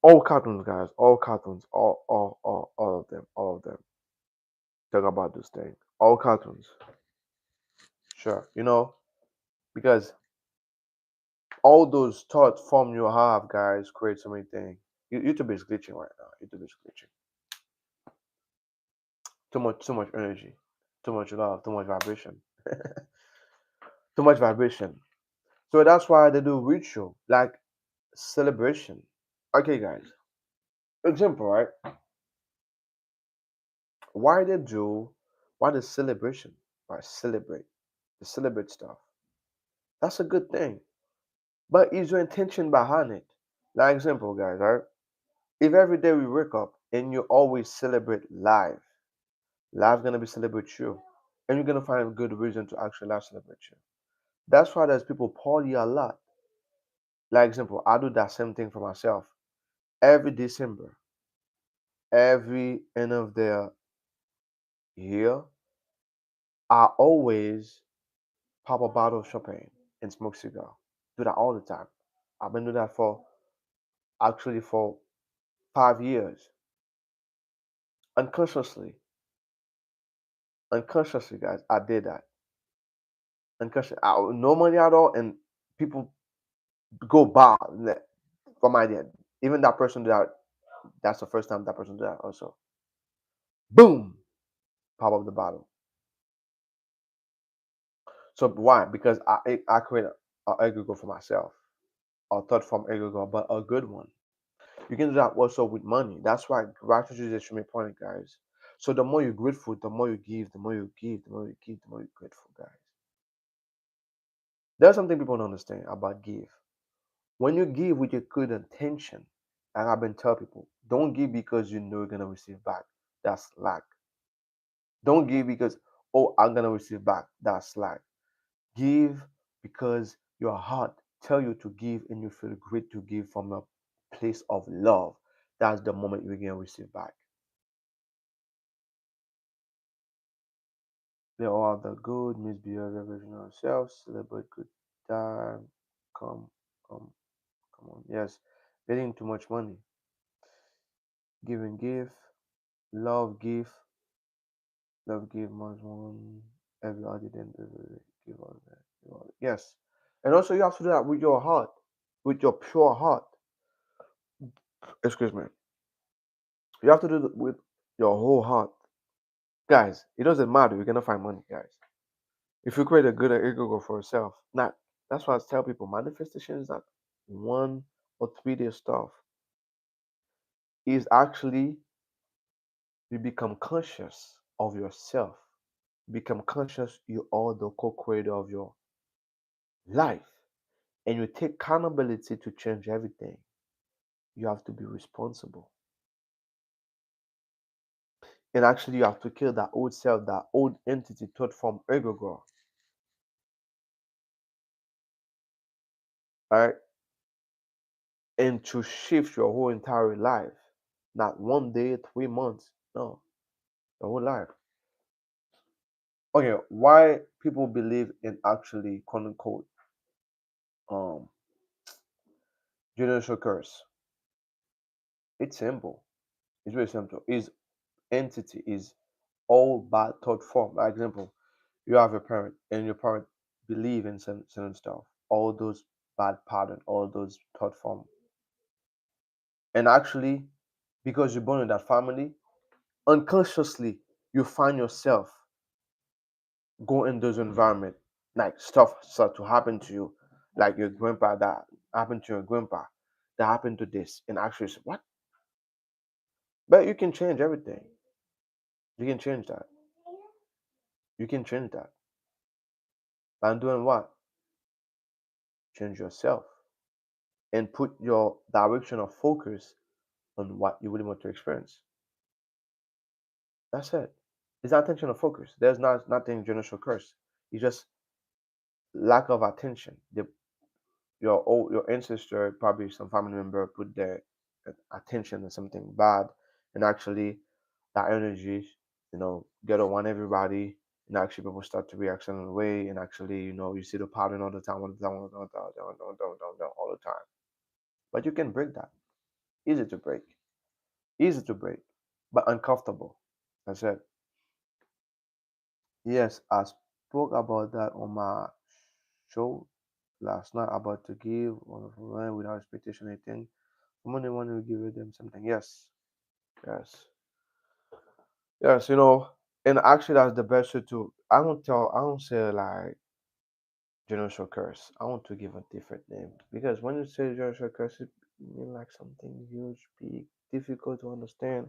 all cartoons, guys, all cartoons, all of them. Talk about this thing. All cartoons, sure, because all those thought form you have, guys, create so many things. YouTube is glitching right now. YouTube is glitching. Too much energy, too much love, too much vibration, too much vibration. So that's why they do ritual, like celebration. Okay, guys. Example, right? Why they do? Why the celebration? Why celebrate? They celebrate stuff. That's a good thing. But is your intention behind it? Like example, guys, right? If every day we wake up and you always celebrate life, life gonna be celebrate you, and you're gonna find a good reason to actually life celebrate you. That's why there's people party a lot. Like example, I do that same thing for myself. Every December, every end of the year, I always pop a bottle of champagne and smoke cigar. Do that all the time. I've been doing that for actually for 5 years. Unconsciously, unconsciously, guys, I did that. unconscious, no money at all, and people go bad from idea. Even that person that's the first time that person did that also. Boom, pop up the bottle. So why? Because I create a egregore for myself, a thought form egregore, but a good one. You can do that also with money. That's why gratitude is extremely important, guys. So the more you're grateful, the more you give, the more you give, the more you give, the more you're grateful, guys. There's something people don't understand about give. When you give with your good intention, and I've been telling people, don't give because you know you're gonna receive back. That's lack. Don't give because I'm gonna receive back. That's slack. Give because your heart tell you to give and you feel great to give from a place of love. That's the moment you're gonna receive back. They are the good, misbehavior version of ourselves. Celebrate good time. Come, come, come on. Yes, getting too much money. Give and give. Love, give. Love, give much one. Everybody then give all that. Give all that. Yes. And also, you have to do that with your heart, with your pure heart. Excuse me. You have to do it with your whole heart. Guys, it doesn't matter. You're going to find money, guys. If you create a good ego for yourself, not that's why I tell people manifestation is not 1 or 3 day stuff. Is actually you become conscious of yourself. Become conscious you are the co-creator of your life. And you take accountability to change everything. You have to be responsible. And actually you have to kill that old self, that old entity thought from egregore. Alright? And to shift your whole entire life. Not 1 day, 3 months. No. Your whole life. Okay, why people believe in actually quote unquote um generational curse? It's simple. It's very simple. Is entity is all bad thought form. For example, you have a parent and your parent believe in certain stuff. All those bad pattern, all those thought form. And actually, because you're born in that family, unconsciously you find yourself go in those environment, like stuff start to happen to you, like your grandpa that happened to your grandpa, that happened to this, and actually say, what? But you can change everything. You can change that. You can change that. By doing what? Change yourself and put your direction of focus on what you really want to experience. That's it. It's not attention of focus. There's nothing generational curse. It's just lack of attention. Your ancestor, probably some family member, put their attention on something bad, and actually that energy, get on everybody, and actually people start to react in a way, and actually, you see the pattern all the time, all the time. But you can break that. Easy to break. Easy to break, but uncomfortable. That's it. Yes, I spoke about that on my show last night about to give without expectation anything. Someone want to give them something. Yes, yes, yes. And actually that's the best way to. I don't say like generational curse. I want to give a different name because when you say generational curse, it means like something huge, big, difficult to understand.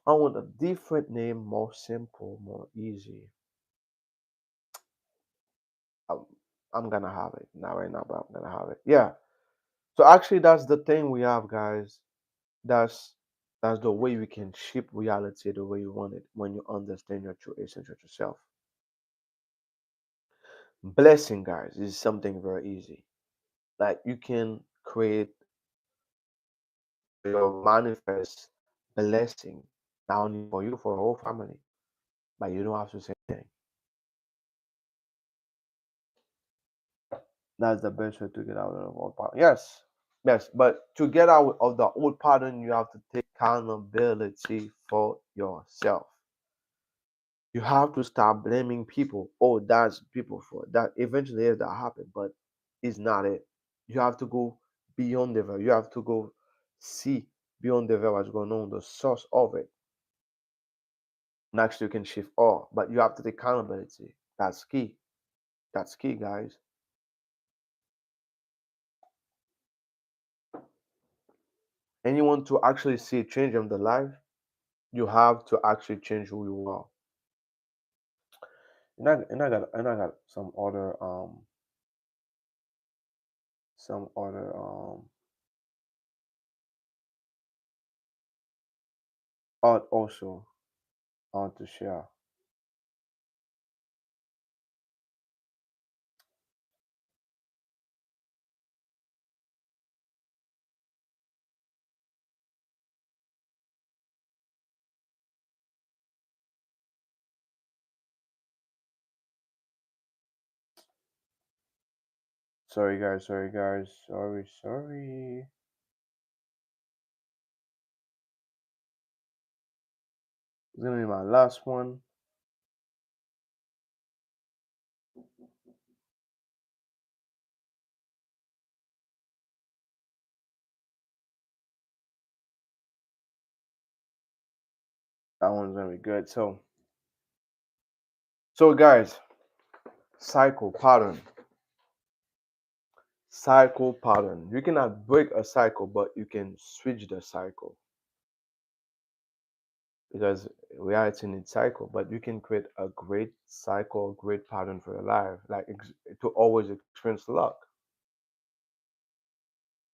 I want a different name, more simple, more easy. I'm, I'm gonna have it. Not right now, but I'm gonna have it. Yeah. So actually, that's the thing we have, guys. That's that's the way we can shape reality the way you want it when you understand your true essence of yourself. Blessing, guys, is something very easy. Like you can create your manifest blessing not only for you, for your whole family, but you don't have to say anything. That's the best way to get out of old pattern. Yes, yes, but to get out of the old pattern, you have to take accountability for yourself. You have to stop blaming people. Oh, that's people for that. Eventually, yes, that happened, but it's not it. You have to go beyond the veil. You have to go see beyond the veil what's going on, the source of it. Next, you can shift all, but you have to take accountability. That's key. That's key, guys. And you want to actually see a change in the life, you have to actually change who you are. And I got some other art also to share. Sorry guys, sorry guys, sorry. It's gonna be my last one. That one's gonna be good. So guys, cycle pattern. Cycle pattern. You cannot break a cycle, but you can switch the cycle because reality needs cycle. But you can create a great cycle, great pattern for your life, like to always experience luck.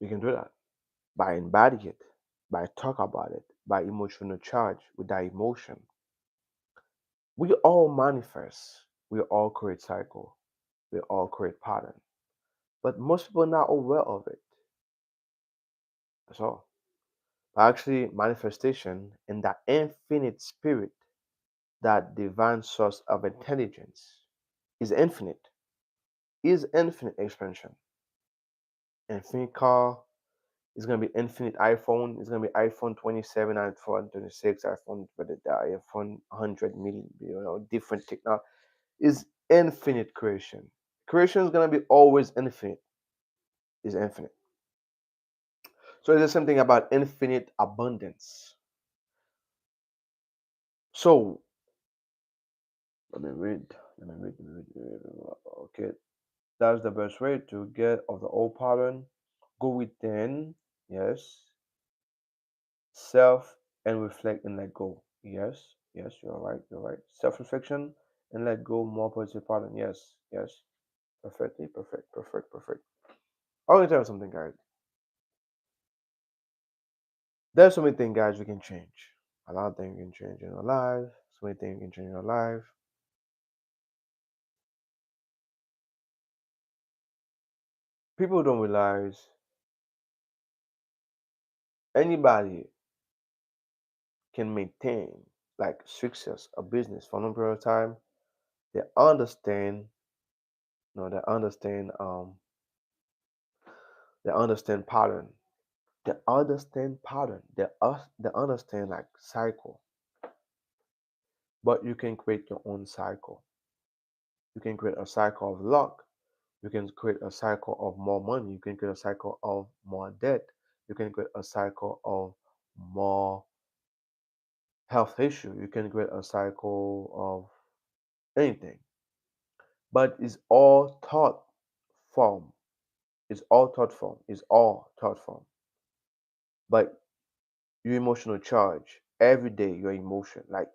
You can do that by embodying it, by talk about it, by emotional charge with that emotion. We all manifest. We all create cycle. We all create pattern. But most people are not aware of it. That's all. Actually, manifestation in that infinite spirit, that divine source of intelligence, is infinite expansion. Infinite car is gonna be infinite iPhone. It's gonna be iPhone 27, iPhone 26, iPhone 100 million. Different technology is infinite creation. Creation is gonna be always infinite. Is infinite. So there's something about infinite abundance. So let me read. Okay, that's the best way to get of the old pattern. Go within, yes, self and reflect and let go. Yes, you're right. Self-reflection and let go more positive pattern. Yes. Perfectly, perfect. I want to tell you something, guys. There's so many things, guys, we can change. A lot of things we can change in our life. So many things we can change in our life. People don't realize anybody can maintain like success, a business for a long period of time. They understand, they understand, they understand pattern. They understand pattern. They understand like cycle. But you can create your own cycle. You can create a cycle of luck. You can create a cycle of more money. You can create a cycle of more debt. You can create a cycle of more health issue. You can create a cycle of anything. But it's all thought form. It's all thought form. It's all thought form. But your emotional charge every day, your emotion, like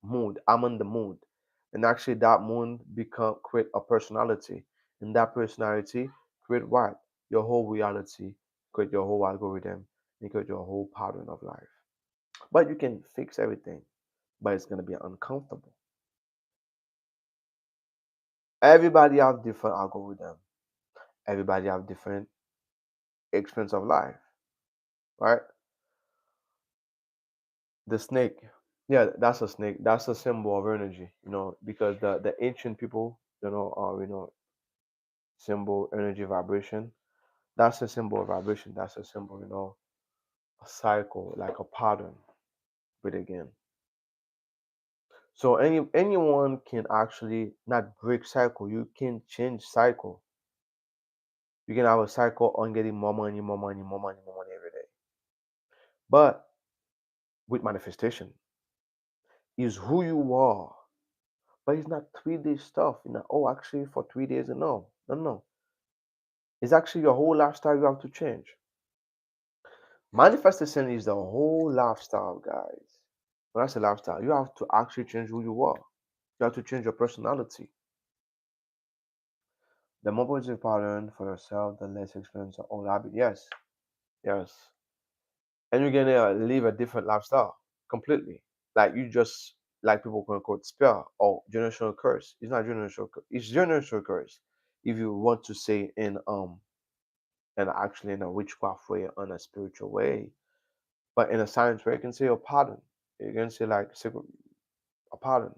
mood. I'm on the mood. And actually that mood become create a personality. And that personality create what? Your whole reality, create your whole algorithm, and create your whole pattern of life. But you can fix everything, but it's gonna be uncomfortable. Everybody have different algorithm. Everybody have different experience of life, right? The snake, yeah, that's a snake. That's a symbol of energy, because the ancient people, symbol energy vibration. That's a symbol of vibration. That's a symbol, a cycle, like a pattern. But again, So anyone can actually not break cycle. You can change cycle. You can have a cycle on getting more money, more money, more money, more money every day. But with manifestation is who you are. But it's not 3 day stuff. Oh, actually for 3 days. No, no, no. It's actually your whole lifestyle you have to change. Manifestation is the whole lifestyle, guys. When I say lifestyle, you have to actually change who you are. You have to change your personality. The more positive pattern for yourself, the less experience of old habit. Yes, yes. And you're gonna live a different lifestyle completely. Like you just like people quote unquote spell or generational curse. It's not generational curse. It's generational curse. If you want to say in and actually in a witchcraft way, on a spiritual way, but in a science way, you can say a pattern. You can say like a pattern,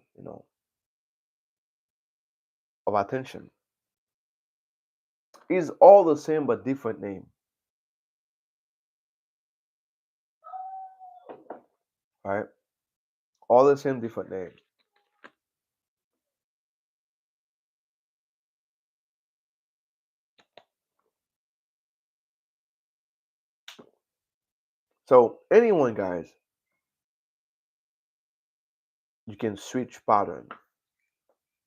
of attention. It's all the same but different name, right? All the same, different name. So anyone, guys, you can switch pattern,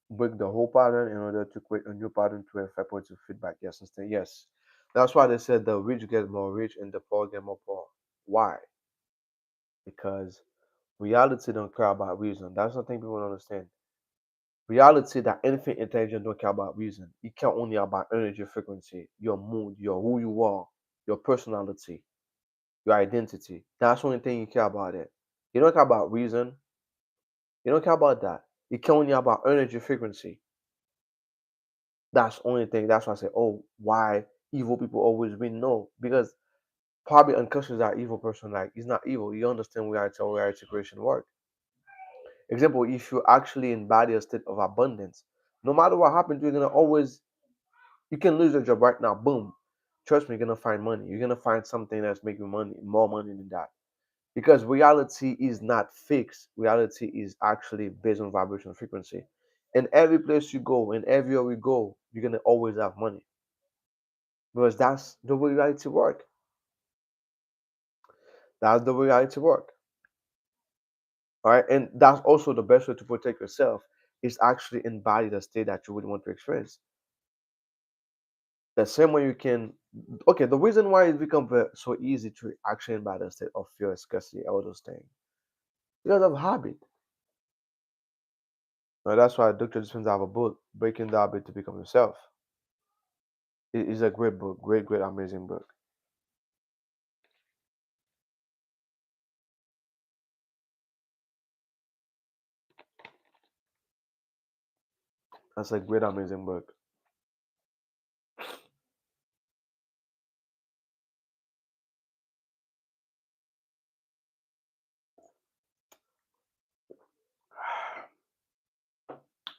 break the whole pattern in order to create a new pattern to have positive feedback. Yes, instead, yes. That's why they said the rich get more rich and the poor get more poor. Why? Because reality don't care about reason. That's the thing people don't understand. Reality that anything intelligent don't care about reason. It care only about energy frequency, your mood, your who you are, your personality, your identity. That's the only thing you care about it. You don't care about reason. You don't care about that. You care only about energy frequency. That's the only thing. That's why I say, oh, why evil people always win? No, because probably unconscious that evil person, like, he's not evil. You understand reality how reality creation work. Example, if you actually embody a state of abundance, no matter what happens, you're gonna always, you can lose your job right now, boom. Trust me, you're gonna find money. You're gonna find something that's making money, more money than that. Because reality is not fixed. Reality is actually based on vibration frequency. And every place you go, and everywhere we go, you're gonna always have money. Because that's the way reality work. That's the way reality work. All right. And that's also the best way to protect yourself is actually embody the state that you would want to experience. The same way you can, okay, the reason why it becomes so easy to actually embody the state of fear, scarcity, all those things, because of habit. Now, that's why Dr. Dispenza have a book, Breaking the Habit to Become Yourself. It is a great book, great, great, amazing book. That's a great, amazing book.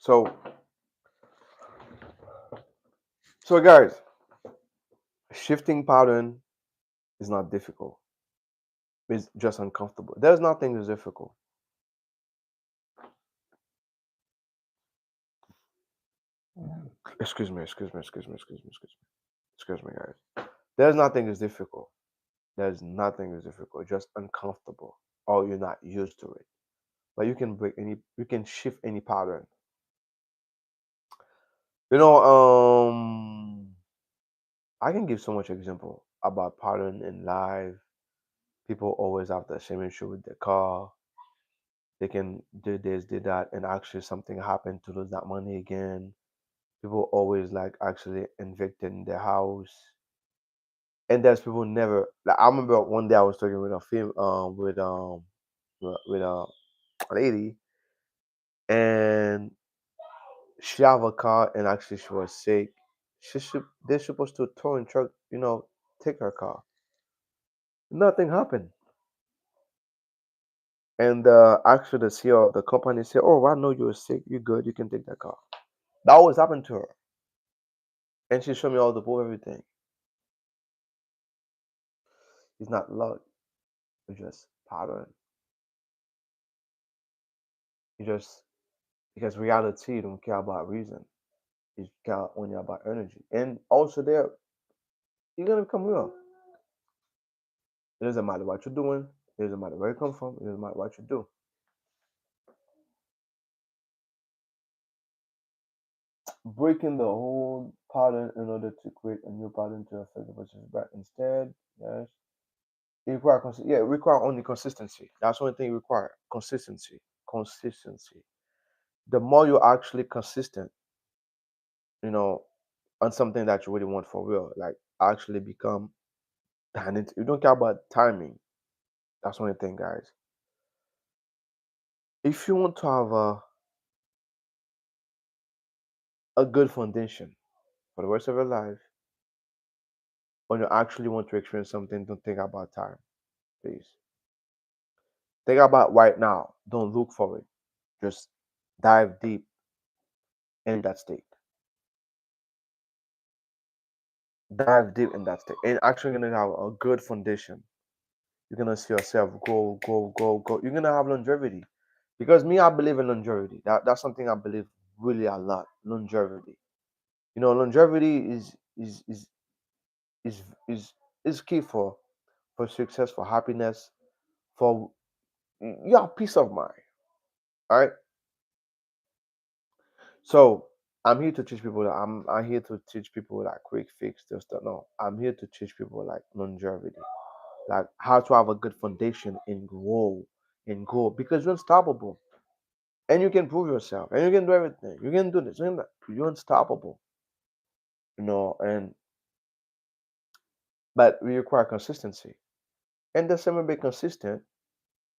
So, so guys, shifting pattern is not difficult. It's just uncomfortable. There's nothing that's difficult. Excuse me, excuse me, excuse me, excuse me, excuse me, excuse me, guys. There's nothing that's difficult. There's nothing that's difficult. Just uncomfortable, or you're not used to it. But you can shift any pattern. You know, I can give so much example about pattern in life. People always have the same issue with their car. They can do this, do that, and actually something happened to lose that money again. People always like actually evicted in their house. And there's people never like I remember one day I was talking with a with a lady and she have a car and actually she was sick. They're supposed to tow and truck, take her car. Nothing happened. And actually the CEO of the company said, oh, I know you're sick, you're good, you can take that car. That always happened to her. And she showed me all the proof, everything. It's not luck, it's just pattern. You just because reality don't care about reason. It care only about energy. And also there you're gonna become real. It doesn't matter what you're doing, it doesn't matter where you come from, it doesn't matter what you do. Breaking the old pattern in order to create a new pattern to affect the person's back instead. Yes. It require yeah, it require only consistency. That's the only thing it require. Consistency. Consistency. The more you're actually consistent, you know, on something that you really want for real, like actually become and it, you don't care about timing. That's the only thing, guys. If you want to have a good foundation for the rest of your life, when you actually want to experience something, don't think about time, please. Think about right now. Don't look for it. Just dive deep in that state. Dive deep in that state. And actually gonna have a good foundation. You're gonna see yourself go, go, go, go. You're gonna have longevity. Because me, I believe in longevity. That's something I believe really a lot. Longevity. You know, longevity is is is key for success, for happiness, for you have peace of mind. All right. So I'm here to teach people that I'm here to teach people like quick fix this stuff. No, I'm here to teach people like longevity, like how to have a good foundation and grow because you're unstoppable and you can prove yourself and you can do everything. You can do this. You're unstoppable, you know. And but we require consistency, and the same will be consistent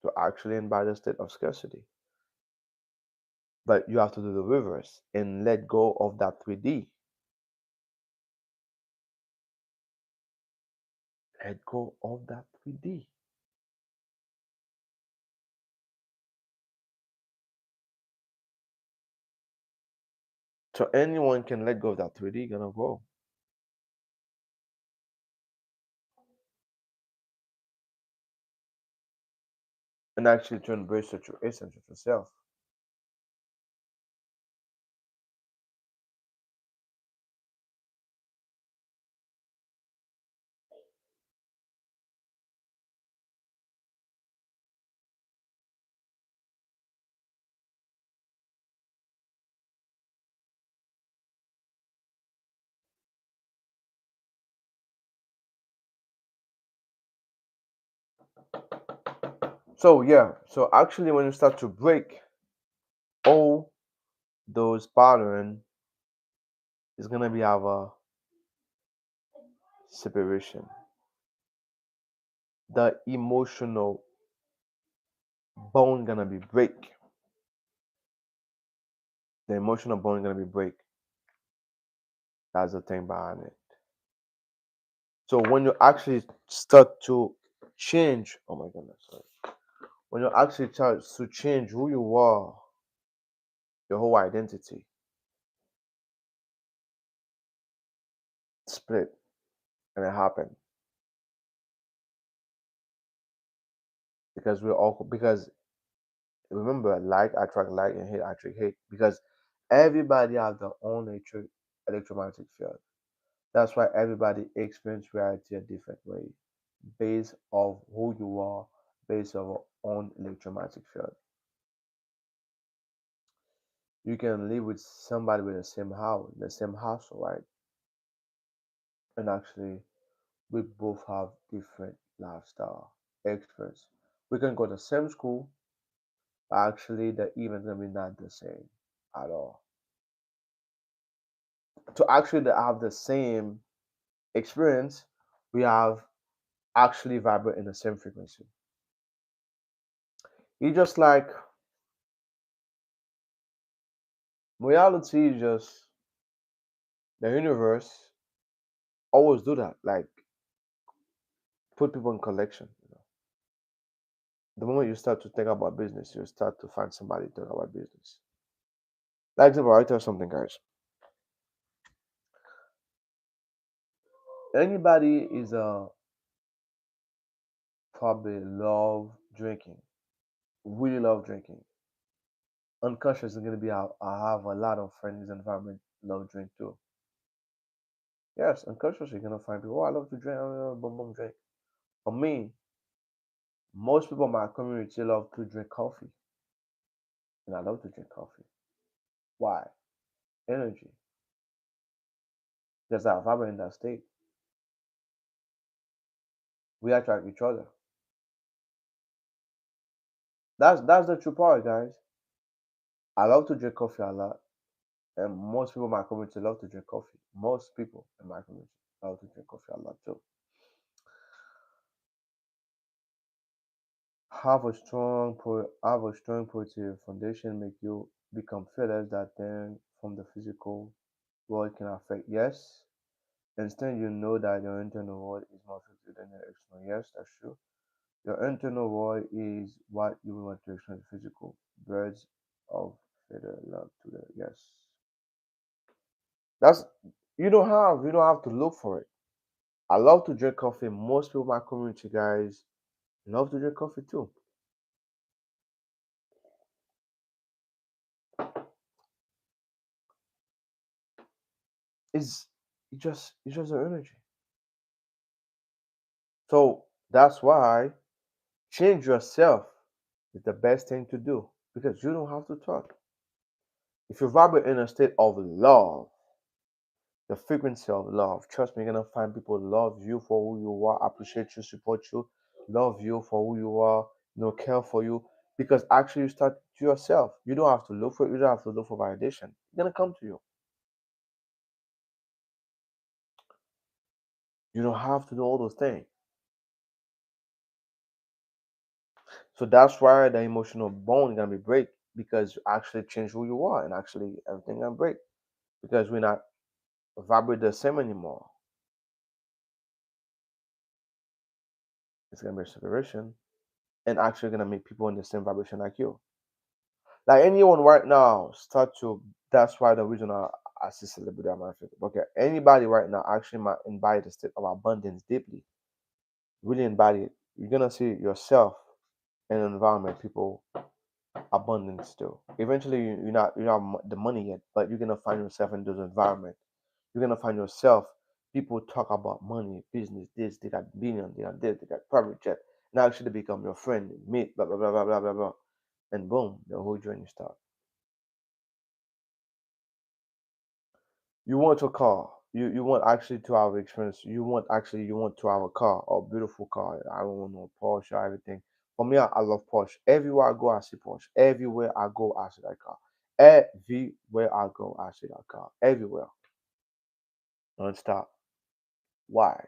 to actually embody the state of scarcity. But you have to do the reverse and let go of that 3D. Let go of that 3D. So anyone can let go of that 3D, gonna grow and actually to embrace the true essence of yourself. So yeah, so actually when you start to break all those patterns, it's gonna be our separation. The emotional bone gonna be break. The emotional bone gonna be break. That's the thing behind it. So when you actually start to change, oh my goodness, sorry. When you actually start to change who you are, your whole identity split, and it happened because we're all because remember like attract like and hate attract hate because everybody has their own electromagnetic field. That's why everybody experience reality a different way based of who you are, based on your own electromagnetic field. You can live with somebody with the same house, the same household, right? And actually we both have different lifestyle experience. We can go to the same school, but actually the events gonna be not the same at all. To actually have the same experience, we have actually vibrate in the same frequency. It's just like reality is just the universe always do that. Like put people in collection. You know, the moment you start to think about business, you start to find somebody to talk about business. Like example, I tell something, guys. Anybody is probably love drinking, really love drinking. Unconscious is gonna be I have a lot of friends in this environment love drink too. Yes, unconsciously you're gonna find people. Oh, I love to drink. Boom, boom, drink. For me, most people in my community love to drink coffee, and I love to drink coffee. Why? Energy. Because I vibrate in that state. We attract each other. That's the true part, guys. I love to drink coffee a lot, and most people in my community love to drink coffee. Most people in my community love to drink coffee a lot too. Have a strong positive foundation make you become fearless that then from the physical world can affect. Yes. Instead, you know that your internal world is more effective than your external. Yes, that's true. Your internal world is what you want to external physical. Birds of feather love to the yes. That's you don't have to look for it. I love to drink coffee. Most people in my community guys love to drink coffee too. It's it's just the energy. So that's why change yourself is the best thing to do because you don't have to talk. If you vibrate in a state of love, the frequency of love, trust me, you're gonna find people love you for who you are, appreciate you, support you, love you for who you are, care for you. Because actually you start to yourself. You don't have to look for it, you don't have to look for validation. It's gonna come to you. You don't have to do all those things. So that's why the emotional bond is gonna be break because you actually change who you are and actually everything gonna break because we're not vibrate the same anymore. It's gonna be a separation and actually gonna make people in the same vibration like you. Like anyone right now start to that's why the reason I see celebrity on my Facebook. Okay, anybody right now actually might embody the state of abundance deeply, really embody it. You're gonna see yourself in an environment people abundance too. Eventually you're not the money yet, but you're gonna find yourself in those environments. You're gonna find yourself people talk about money, business, this, they got billion, they got this, they got private jet. Now actually become your friend, meet, blah blah blah blah blah blah blah. And boom, the whole journey starts. You want a car. You want actually to have experience. You want to have a car, a beautiful car. I don't want no Porsche or everything. For me, I love Porsche. Everywhere I go, I see Porsche. Everywhere I go, I see that car. Everywhere I go, I see that car. Everywhere, non-stop. Why?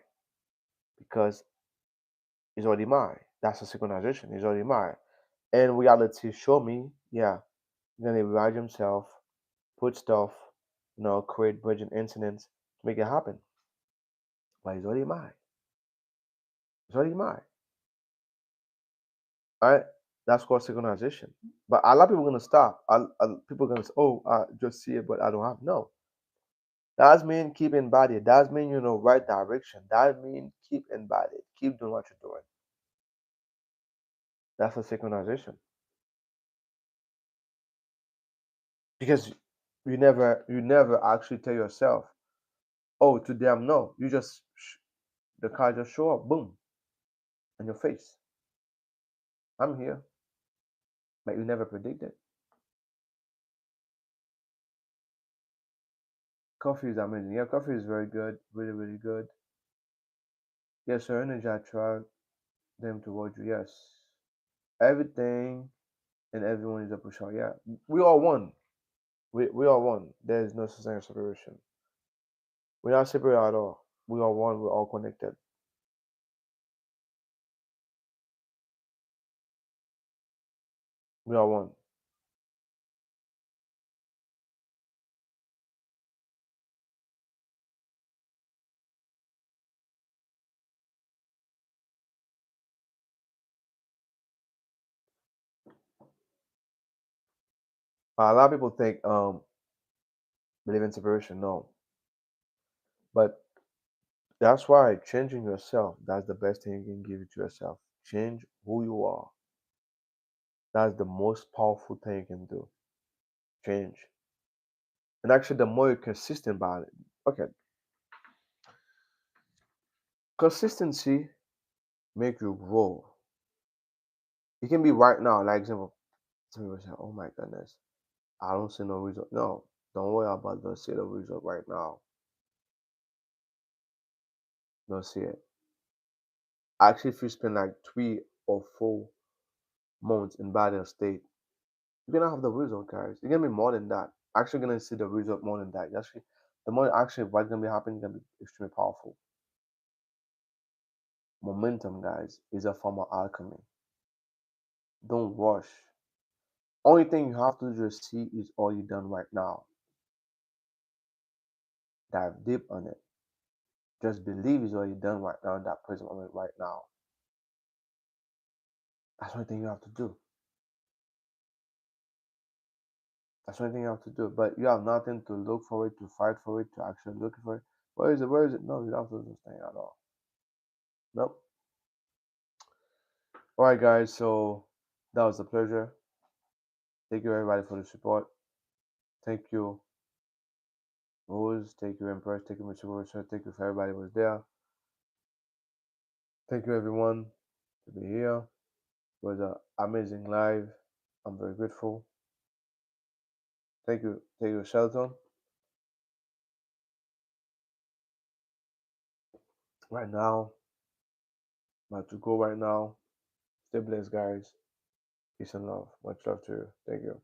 Because it's already mine. That's a synchronization. It's already mine. And reality show me, yeah, you're gonna rewrite himself, put stuff, create bridging incidents to make it happen. But it's already mine. It's already mine. Right? That's called synchronization. But a lot of people are gonna stop. People are gonna say, "Oh, I just see it, but I don't have." No, that mean keep embodied. That mean right direction. That mean keep embodied. Keep doing what you're doing. That's a synchronization because you never actually tell yourself, "Oh, today I'm no." You just the car just show up, boom, in your face. I'm here, but you never predict it. Coffee is amazing. Yeah, coffee is very good, really, really good. Yes, your energy attract them towards you. Yes, everything and everyone is a pusher. Yeah, we are one. We are one. There is no such thing as separation. We're not separate at all. We are one. We're all connected. We are one. A lot of people think believe in separation. No, but that's why changing yourself. That's the best thing you can give it to yourself. Change who you are. That's the most powerful thing you can do. change. And actually, the more you're consistent about it, okay, consistency make you grow. It can be right now. Like example, some people say, "Oh my goodness, I don't see no result." No, don't worry about the see the result right now. Don't see it. Actually, if you spend like 3 or 4 months in bad state, you're gonna have the result, guys. You're gonna be more than that. Actually, gonna see the result more than that. Actually, the more actually what's gonna be happening gonna be extremely powerful. Momentum, guys, is a form of alchemy. Don't rush. Only thing you have to just see is all you done right now. Dive deep on it. Just believe is all you done right now in that present moment right now. That's the only thing you have to do. That's the only thing you have to do. But you have nothing to look for it, to fight for it, to actually look for it. Where is it? Where is it? No, you don't have to do this thing at all. Nope. All right, guys. So that was a pleasure. Thank you, everybody, for the support. Thank you, Rose. Thank you, Empress. Thank you, Mr. Richard. Thank you for everybody who was there. Thank you, everyone, to be here. It was an amazing live. I'm very grateful. Thank you, Shelton. Right now, I'm about to go right now. Stay blessed, guys. Peace and love. Much love to you. Thank you.